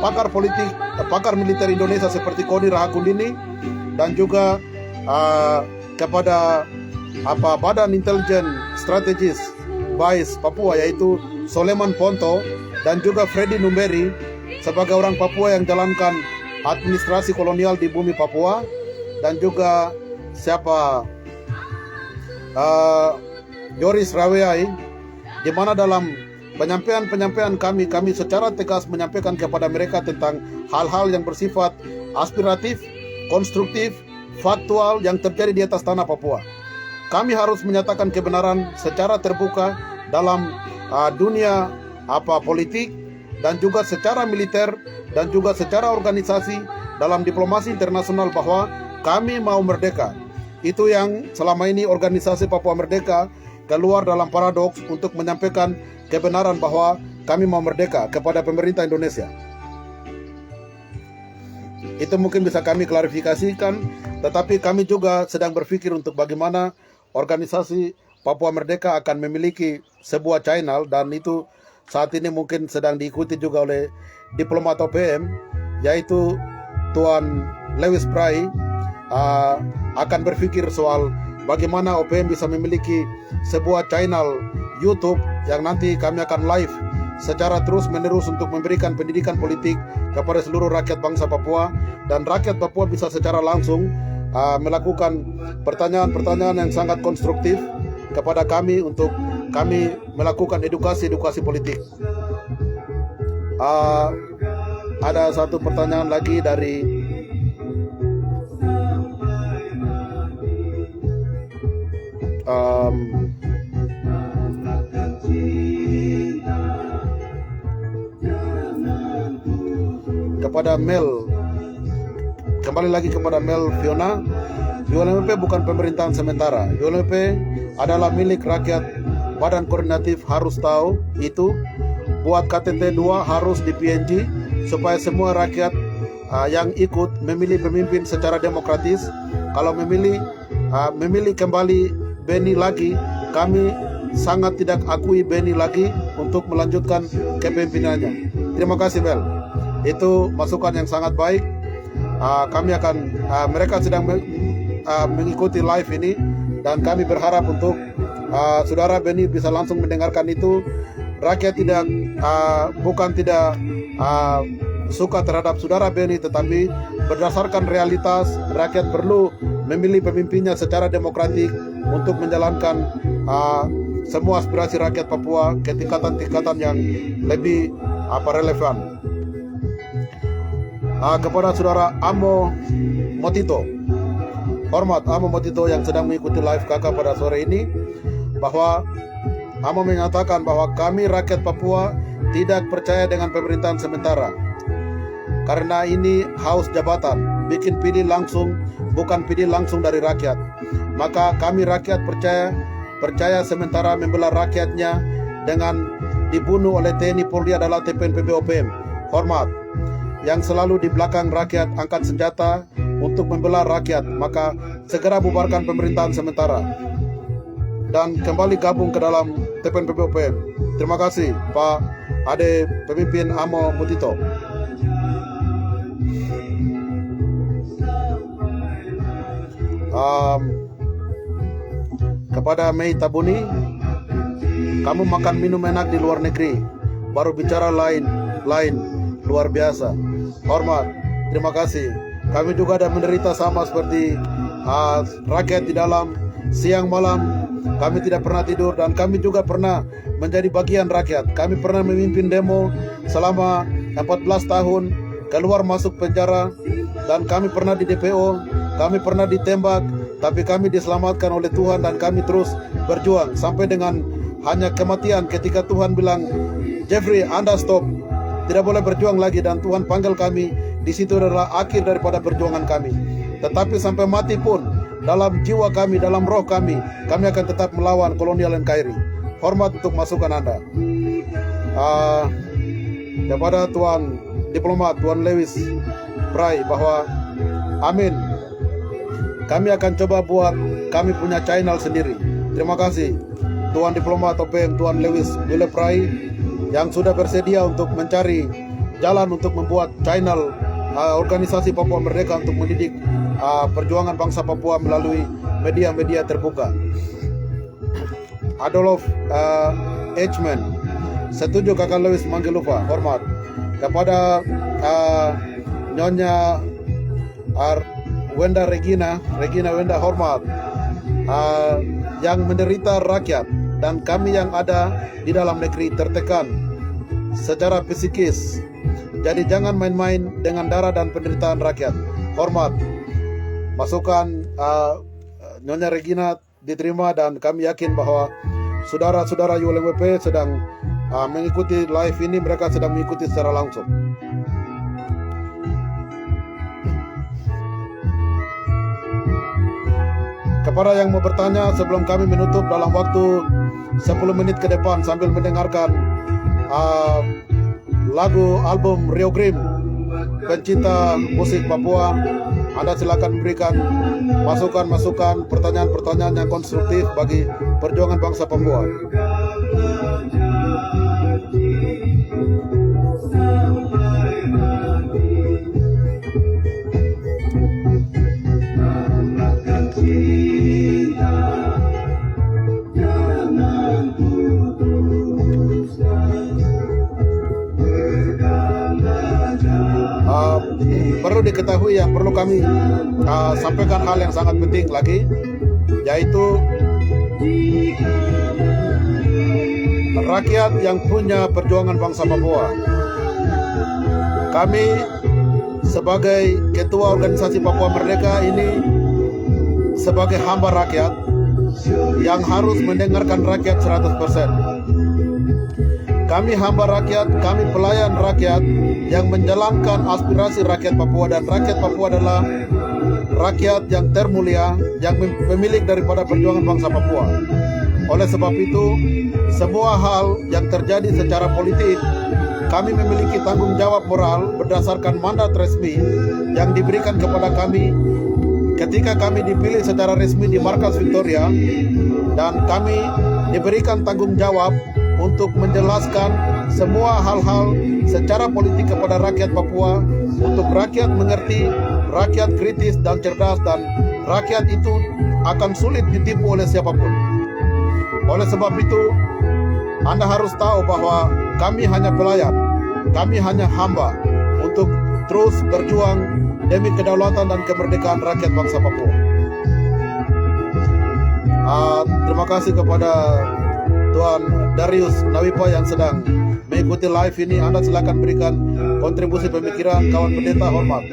pakar militer Indonesia seperti Koni Rahakundini, dan juga kepada Badan Intelijen Strategis Bais Papua, yaitu Soleman Ponto dan juga Freddy Numberi sebagai orang Papua yang jalankan administrasi kolonial di bumi Papua, dan juga Yoris Raweai, di mana dalam penyampaian kami secara tegas menyampaikan kepada mereka tentang hal-hal yang bersifat aspiratif, konstruktif, faktual yang terjadi di atas tanah Papua. Kami harus menyatakan kebenaran secara terbuka dalam dunia politik, dan juga secara militer, dan juga secara organisasi dalam diplomasi internasional bahwa kami mau merdeka. Itu yang selama ini organisasi Papua Merdeka keluar dalam Paradoks untuk menyampaikan kebenaran bahwa kami mau merdeka kepada pemerintah Indonesia. Itu mungkin bisa kami klarifikasikan, tetapi kami juga sedang berpikir untuk bagaimana organisasi Papua Merdeka akan memiliki sebuah channel, dan itu saat ini mungkin sedang diikuti juga oleh diplomat OPM, yaitu Tuan Lewis Prai. Akan berpikir soal bagaimana OPM bisa memiliki sebuah channel YouTube yang nanti kami akan live secara terus-menerus untuk memberikan pendidikan politik kepada seluruh rakyat bangsa Papua, dan rakyat Papua bisa secara langsung melakukan pertanyaan-pertanyaan yang sangat konstruktif kepada kami untuk kami melakukan edukasi politik. Ada satu pertanyaan lagi dari kepada Mel, kembali lagi kepada Mel Fiona. ULMWP bukan pemerintahan sementara. ULMWP adalah milik rakyat. Badan koordinatif harus tahu itu. Buat KTT 2 harus di PNG supaya semua rakyat yang ikut memilih pemimpin secara demokratis. Kalau memilih kembali Beni lagi, kami sangat tidak akui Beni lagi untuk melanjutkan kepemimpinannya. Terima kasih Bel. Itu masukan yang sangat baik. Kami akan mereka sedang mengikuti live ini dan kami berharap untuk saudara Beni bisa langsung mendengarkan itu. Rakyat bukan tidak suka terhadap saudara Beni, tetapi berdasarkan realitas rakyat perlu memilih pemimpinnya secara demokratik untuk menjalankan semua aspirasi rakyat Papua ke tingkatan-tingkatan yang lebih relevan. Kepada saudara Amo Motito, hormat Amo Motito yang sedang mengikuti live kakak pada sore ini, bahwa Amo menyatakan bahwa kami rakyat Papua tidak percaya dengan pemerintahan sementara karena ini haus jabatan, bikin pilih langsung, bukan pilih langsung dari rakyat. Maka kami rakyat percaya sementara membela rakyatnya dengan dibunuh oleh TNI Polri adalah TPNPB OPM. Hormat, yang selalu di belakang rakyat angkat senjata untuk membela rakyat, maka segera bubarkan pemerintahan sementara dan kembali gabung ke dalam TPNPB OPM. Terima kasih Pak Ade pemimpin Amo Motito. Kepada Mei Tabuni, kamu makan minum enak di luar negeri, baru bicara lain luar biasa. Hormat, terima kasih. Kami juga ada menderita sama seperti rakyat di dalam. Siang malam kami tidak pernah tidur dan kami juga pernah menjadi bagian rakyat. Kami pernah memimpin demo selama 14 tahun, keluar masuk penjara, dan kami pernah di DPO, kami pernah ditembak, tapi kami diselamatkan oleh Tuhan dan kami terus berjuang sampai dengan hanya kematian ketika Tuhan bilang, Jeffrey, Anda stop, tidak boleh berjuang lagi, dan Tuhan panggil kami. Di situ adalah akhir daripada perjuangan kami. Tetapi sampai mati pun, dalam jiwa kami, dalam roh kami akan tetap melawan kolonial NKRI. Hormat untuk masukan Anda. Kepada Tuan Diplomat, Tuan Lewis Prai, bahwa amin, kami akan coba buat kami punya channel sendiri. Terima kasih Tuan Diplomat OPM, Tuan Lewis Prai, yang sudah bersedia untuk mencari jalan untuk membuat channel organisasi Papua Merdeka untuk mendidik perjuangan bangsa Papua melalui media-media terbuka. Adolf Edgeman, setuju kakak Lewis Manggelupa. Hormat. Kepada Nyonya Wenda Regina Wenda, hormat. Yang menderita rakyat dan kami yang ada di dalam negeri tertekan secara psikis. Jadi jangan main-main dengan darah dan penderitaan rakyat. Hormat. Masukan Nyonya Regina diterima dan kami yakin bahwa saudara-saudara ULMWP sedang mengikuti live ini, mereka sedang mengikuti secara langsung. Kepada yang mau bertanya sebelum kami menutup dalam waktu 10 menit ke depan sambil mendengarkan lagu album Rio Grim, pencinta musik Papua, Anda silakan berikan masukan-masukan, pertanyaan-pertanyaan yang konstruktif bagi perjuangan bangsa Papua. Perlu diketahui, yang perlu kami sampaikan hal yang sangat penting lagi, yaitu rakyat yang punya perjuangan bangsa Papua. Kami sebagai ketua organisasi Papua Merdeka ini sebagai hamba rakyat yang harus mendengarkan rakyat 100%. Kami hamba rakyat, kami pelayan rakyat yang menjalankan aspirasi rakyat Papua, dan rakyat Papua adalah rakyat yang termulia, yang pemilik daripada perjuangan bangsa Papua. Oleh sebab itu, semua hal yang terjadi secara politik, kami memiliki tanggung jawab moral berdasarkan mandat resmi yang diberikan kepada kami ketika kami dipilih secara resmi di Markas Victoria, dan kami diberikan tanggung jawab untuk menjelaskan semua hal-hal secara politik kepada rakyat Papua, untuk rakyat mengerti, rakyat kritis dan cerdas, dan rakyat itu akan sulit ditipu oleh siapapun. Oleh sebab itu, Anda harus tahu bahwa kami hanya pelayan, kami hanya hamba untuk terus berjuang demi kedaulatan dan kemerdekaan rakyat bangsa Papua. Terima kasih kepada Tuan Darius Nawipa yang sedang mengikuti live ini. Anda silakan berikan kontribusi pemikiran. Kawan pendeta hormat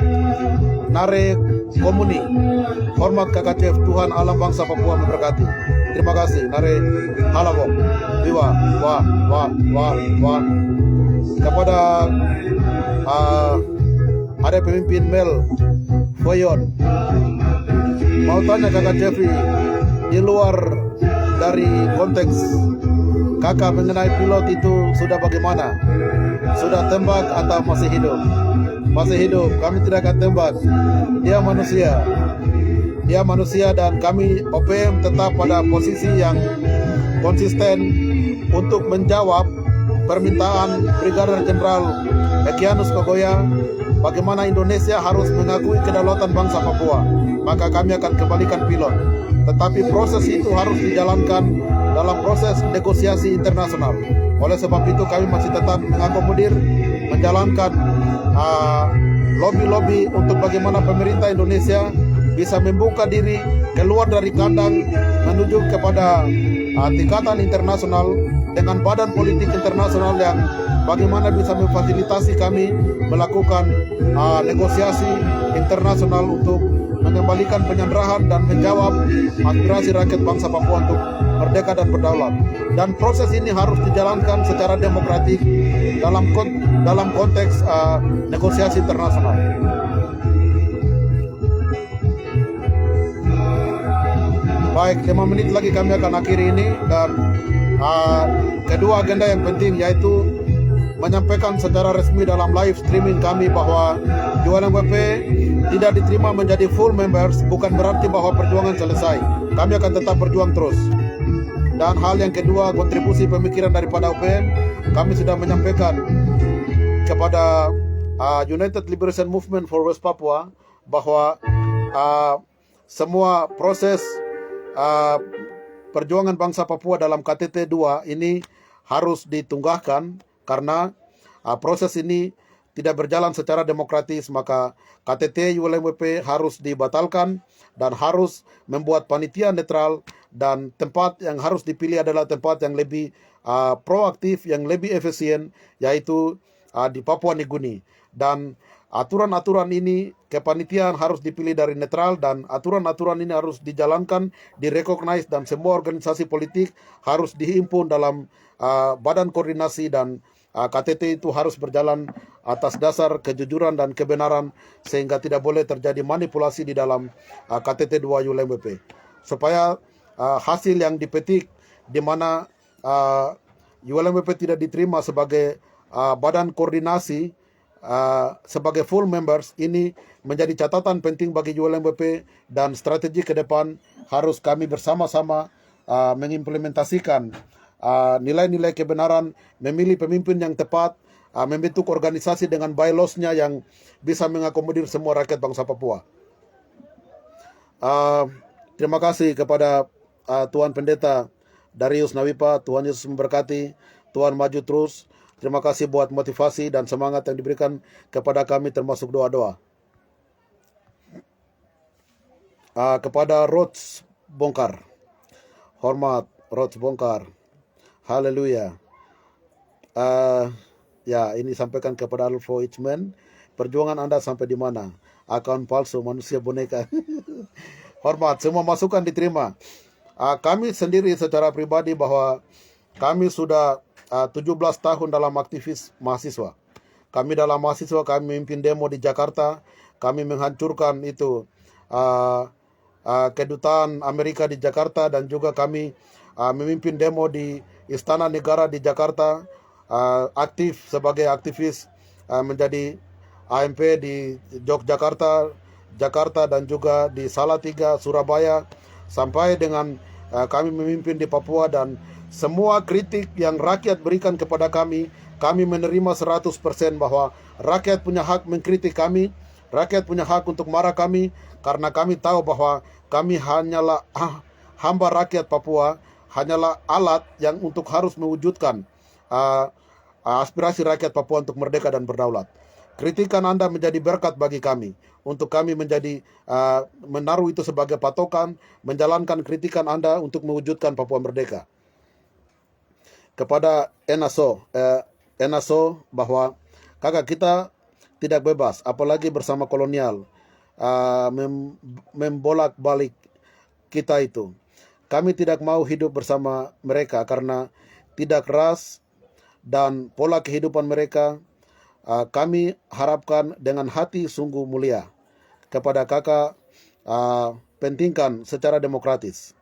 Nare Komuni, hormat Kakak Chef, Tuhan alam bangsa Papua memberkati. Terima kasih Nare Halabok Biwa Wah. Kepada ada pemimpin Mel Foyon, mau tanya Kakak Jeffrey, di luar dari konteks kakak mengenai pilot itu sudah bagaimana? Sudah tembak atau masih hidup? Masih hidup, kami tidak akan tembak. Dia manusia dan kami OPM tetap pada posisi yang konsisten untuk menjawab permintaan Brigadir Jenderal Egyanus Kogoya bagaimana Indonesia harus mengakui kedaulatan bangsa Papua. Maka kami akan kembalikan pilot. Tetapi proses itu harus dijalankan dalam proses negosiasi internasional. Oleh sebab itu kami masih tetap mengakomodir, menjalankan lobby-lobby untuk bagaimana pemerintah Indonesia bisa membuka diri keluar dari kandang menuju kepada tingkatan internasional dengan badan politik internasional yang bagaimana bisa memfasilitasi kami melakukan negosiasi internasional untuk mengembalikan penyanderahan dan menjawab aspirasi rakyat bangsa Papua untuk merdeka dan berdaulat. Dan proses ini harus dijalankan secara demokratik dalam konteks negosiasi internasional. Baik, 5 menit lagi kami akan akhiri ini, dan kedua agenda yang penting yaitu menyampaikan secara resmi dalam live streaming kami bahwa ULMWP tidak diterima menjadi full members bukan berarti bahwa perjuangan selesai. Kami akan tetap berjuang terus. Dan hal yang kedua, kontribusi pemikiran daripada UPN, kami sudah menyampaikan kepada United Liberation Movement for West Papua bahwa semua proses perjuangan bangsa Papua dalam KTT 2 ini harus ditunggahkan karena proses ini tidak berjalan secara demokratis. Maka KTT ULMWP harus dibatalkan dan harus membuat panitia netral, dan tempat yang harus dipilih adalah tempat yang lebih proaktif, yang lebih efisien, yaitu di Papua Nugini. Dan aturan-aturan ini kepanitiaan harus dipilih dari netral, dan aturan-aturan ini harus dijalankan, direcognize, dan semua organisasi politik harus dihimpun dalam badan koordinasi, dan KTT itu harus berjalan atas dasar kejujuran dan kebenaran sehingga tidak boleh terjadi manipulasi di dalam KTT 2 ULMWP. Supaya hasil yang dipetik di mana ULMWP tidak diterima sebagai badan koordinasi sebagai full members, ini menjadi catatan penting bagi ULMWP, dan strategi ke depan harus kami bersama-sama mengimplementasikan nilai-nilai kebenaran, memilih pemimpin yang tepat, membentuk organisasi dengan bylaws-nya yang bisa mengakomodir semua rakyat bangsa Papua. Terima kasih kepada Tuan Pendeta Darius Nawipa. Tuhan Yesus memberkati. Tuhan maju terus. Terima kasih buat motivasi dan semangat yang diberikan kepada kami, termasuk doa-doa. Kepada Rods Bongkar, hormat Rods Bongkar. Haleluya. Ya, ini sampaikan kepada Alpha Ichman. Perjuangan Anda sampai di mana? Akun palsu, manusia boneka. Hormat, semua masukan diterima. Kami sendiri secara pribadi bahwa kami sudah 17 tahun dalam aktivis mahasiswa. Kami dalam mahasiswa, kami memimpin demo di Jakarta, kami menghancurkan itu kedutaan Amerika di Jakarta, dan juga kami memimpin demo di Istana Negara di Jakarta, aktif sebagai aktivis menjadi AMP di Yogyakarta, Jakarta, dan juga di Salatiga, Surabaya, sampai dengan kami memimpin di Papua. Dan semua kritik yang rakyat berikan kepada kami menerima 100% bahwa rakyat punya hak mengkritik kami, rakyat punya hak untuk marah kami, karena kami tahu bahwa kami hanyalah hamba rakyat Papua, hanyalah alat yang untuk harus mewujudkan aspirasi rakyat Papua untuk merdeka dan berdaulat. Kritikan Anda menjadi berkat bagi kami, untuk kami menjadi menaruh itu sebagai patokan, menjalankan kritikan Anda untuk mewujudkan Papua merdeka. Kepada ENASO bahwa kakak kita tidak bebas, apalagi bersama kolonial, membolak-balik kita itu. Kami tidak mau hidup bersama mereka karena tidak ras dan pola kehidupan mereka. Kami harapkan dengan hati sungguh mulia kepada kakak, pentingkan secara demokratis.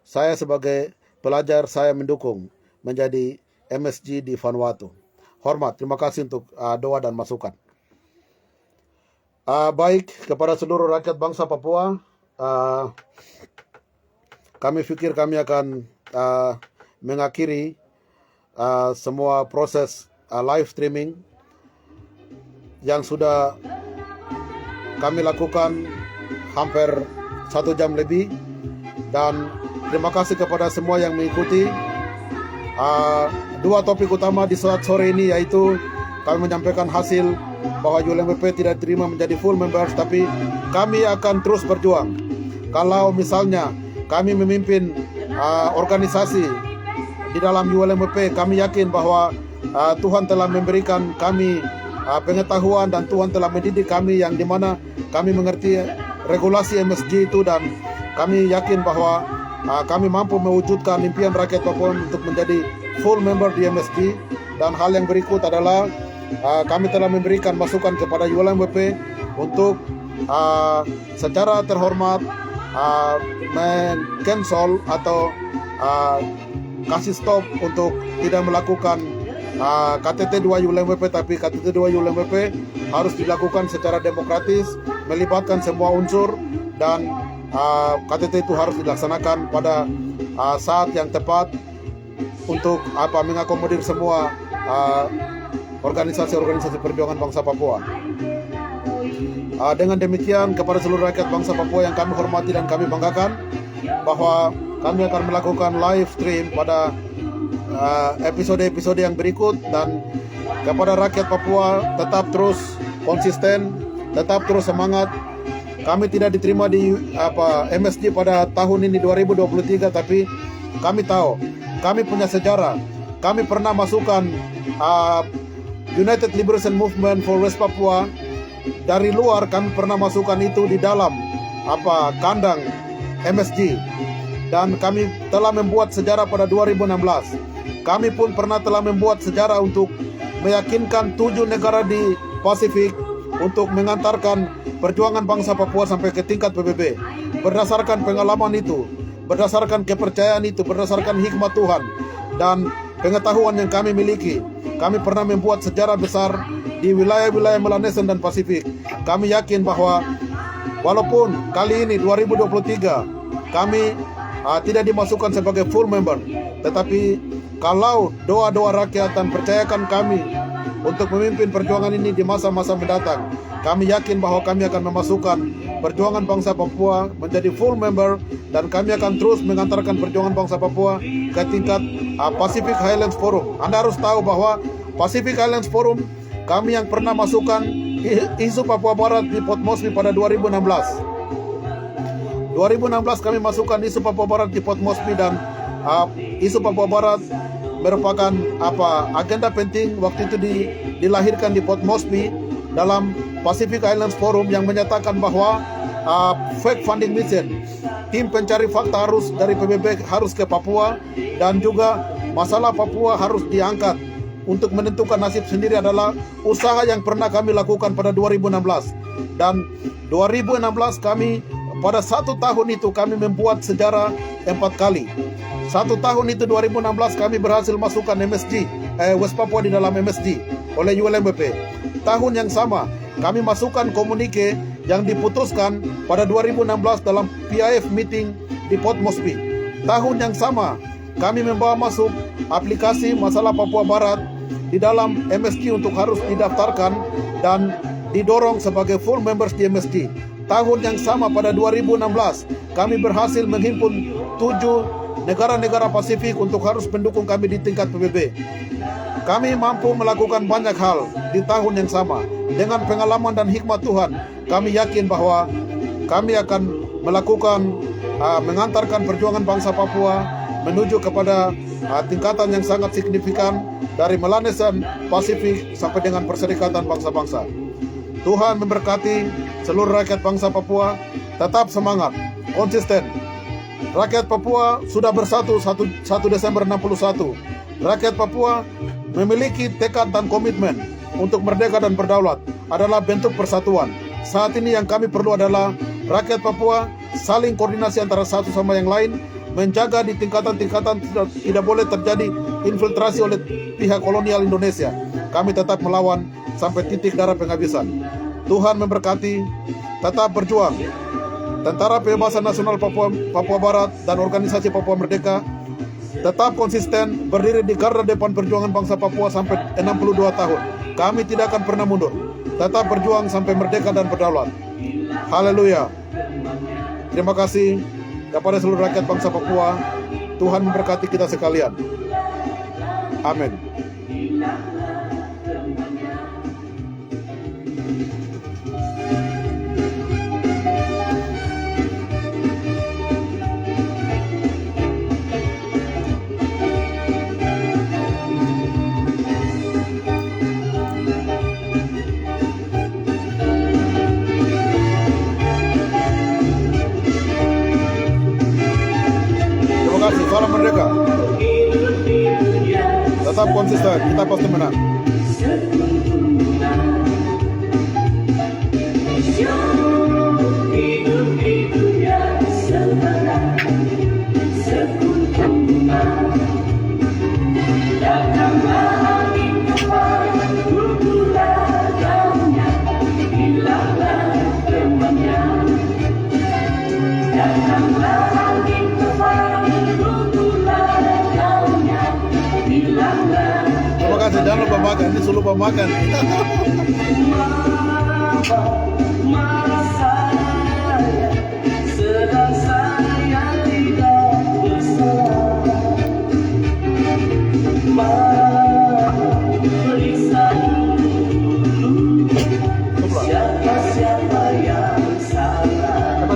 Saya sebagai pelajar, saya mendukung menjadi MSG di Vanuatu. Hormat, terima kasih untuk doa dan masukan. Baik, kepada seluruh rakyat bangsa Papua, kami pikir kami akan mengakhiri semua proses live streaming yang sudah kami lakukan hampir 1 jam lebih. Dan terima kasih kepada semua yang mengikuti. Dua topik utama di saat sore ini, yaitu kami menyampaikan hasil bahwa ULMWP tidak terima menjadi full members, tapi kami akan terus berjuang. Kalau misalnya kami memimpin organisasi di dalam ULMWP, kami yakin bahwa Tuhan telah memberikan kami pengetahuan, dan Tuhan telah mendidik kami yang dimana kami mengerti regulasi MSG itu, dan kami yakin bahwa kami mampu mewujudkan impian rakyat Papua untuk menjadi full member di MSG. Dan hal yang berikut adalah kami telah memberikan masukan kepada ULMWP untuk secara terhormat men-cancel atau kasih stop untuk tidak melakukan KTT 2 ULMWP, tapi KTT 2 ULMWP harus dilakukan secara demokratis, melibatkan semua unsur, dan KTT itu harus dilaksanakan pada saat yang tepat untuk mengakomodir semua organisasi-organisasi perjuangan bangsa Papua. Dengan demikian, kepada seluruh rakyat bangsa Papua yang kami hormati dan kami banggakan, bahwa kami akan melakukan live stream pada episode-episode yang berikut. Dan kepada rakyat Papua, tetap terus konsisten, tetap terus semangat. Kami tidak diterima di MSG pada tahun ini 2023, tapi kami tahu kami punya sejarah. Kami pernah masukkan United Liberation Movement for West Papua dari luar. Kami pernah masukkan itu di dalam kandang MSG, dan kami telah membuat sejarah pada 2016. Kami pun telah membuat sejarah untuk meyakinkan 7 negara di Pasifik untuk mengantarkan perjuangan bangsa Papua sampai ke tingkat PBB. Berdasarkan pengalaman itu, berdasarkan kepercayaan itu, berdasarkan hikmat Tuhan dan pengetahuan yang kami miliki, kami pernah membuat sejarah besar di wilayah-wilayah Melanesia dan Pasifik. Kami yakin bahwa walaupun kali ini 2023 kami tidak dimasukkan sebagai full member, tetapi kalau doa-doa rakyat dan percayakan kami untuk memimpin perjuangan ini di masa-masa mendatang, kami yakin bahwa kami akan memasukkan perjuangan bangsa Papua menjadi full member, dan kami akan terus mengantarkan perjuangan bangsa Papua ke tingkat Pacific Highlands Forum. Anda harus tahu bahwa Pacific Highlands Forum, kami yang pernah masukkan isu Papua Barat di Port Moresby pada 2016. 2016 kami masukkan isu Papua Barat di Port Moresby, dan isu Papua Barat merupakan agenda penting waktu itu dilahirkan di Port Moresby dalam Pacific Islands Forum, yang menyatakan bahwa fake funding mission, tim pencari fakta harus dari PBB harus ke Papua, dan juga masalah Papua harus diangkat untuk menentukan nasib sendiri adalah usaha yang pernah kami lakukan pada 2016. Dan 2016 kami pada 1 tahun itu kami membuat sejarah 4 kali. 1 tahun itu 2016 kami berhasil masukkan MSG West Papua di dalam MSG oleh ULMWP. Tahun yang sama kami masukkan komunike yang diputuskan pada 2016 dalam PIF meeting di Port Moresby. Tahun yang sama kami membawa masuk aplikasi masalah Papua Barat di dalam MSG untuk harus didaftarkan dan didorong sebagai full members di MSG. Tahun yang sama pada 2016 kami berhasil menghimpun 7 negara-negara Pasifik untuk harus mendukung kami di tingkat PBB. Kami mampu melakukan banyak hal di tahun yang sama. Dengan pengalaman dan hikmat Tuhan, kami yakin bahwa kami akan melakukan mengantarkan perjuangan bangsa Papua menuju kepada tingkatan yang sangat signifikan dari Melanesian Pasifik sampai dengan Perserikatan Bangsa-Bangsa. Tuhan memberkati seluruh rakyat bangsa Papua. Tetap semangat, konsisten. Rakyat Papua sudah bersatu 1 Desember 61. Rakyat Papua memiliki tekad dan komitmen untuk merdeka dan berdaulat adalah bentuk persatuan. Saat ini yang kami perlu adalah rakyat Papua saling koordinasi antara satu sama yang lain, menjaga di tingkatan-tingkatan tidak boleh terjadi infiltrasi oleh pihak kolonial Indonesia. Kami tetap melawan sampai titik darah penghabisan. Tuhan memberkati, tetap berjuang. Tentara Pembebasan Nasional Papua Barat dan Organisasi Papua Merdeka tetap konsisten berdiri di garda depan perjuangan bangsa Papua sampai 62 tahun. Kami tidak akan pernah mundur. Tetap berjuang sampai merdeka dan berdaulat. Haleluya. Terima kasih kepada seluruh rakyat bangsa Papua. Tuhan memberkati kita sekalian. Amin. Salam merdeka. Tetap konsisten, kita pasti menang. Jangan lupa makan, ini lupa makan. Sedang saya tidak bersalah. Periksa dulu siapa yang salah.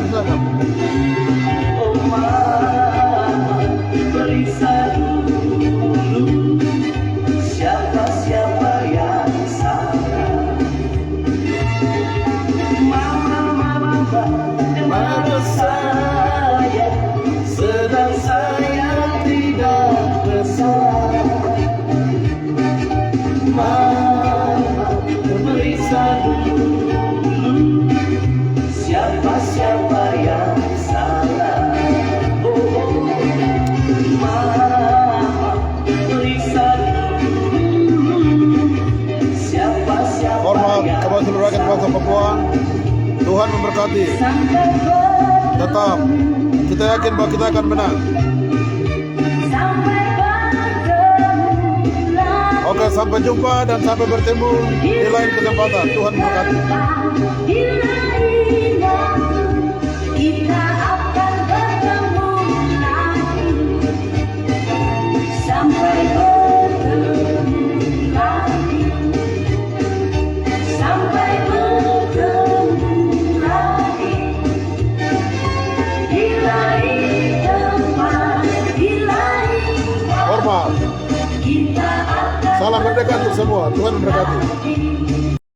Oh mama, periksa dulu siapa yang salah. Mama saya sedang saya tidak bersalah. Mama periksa dulu siapa yang salah. Oh mama periksa hormat kepada seluruh rakyat bangsa Papua. Tuhan memberkati. Tetap kita yakin bahwa kita akan menang. Oke, sampai jumpa dan sampai bertemu di lain kesempatan. Tuhan memberkati. Kita akan bertemu lagi. Sampai bertemu lagi. Sampai bertemu lagi. Di lain tempat, di lain hormat. Salam merdeka untuk semua. Tuhan memberkati.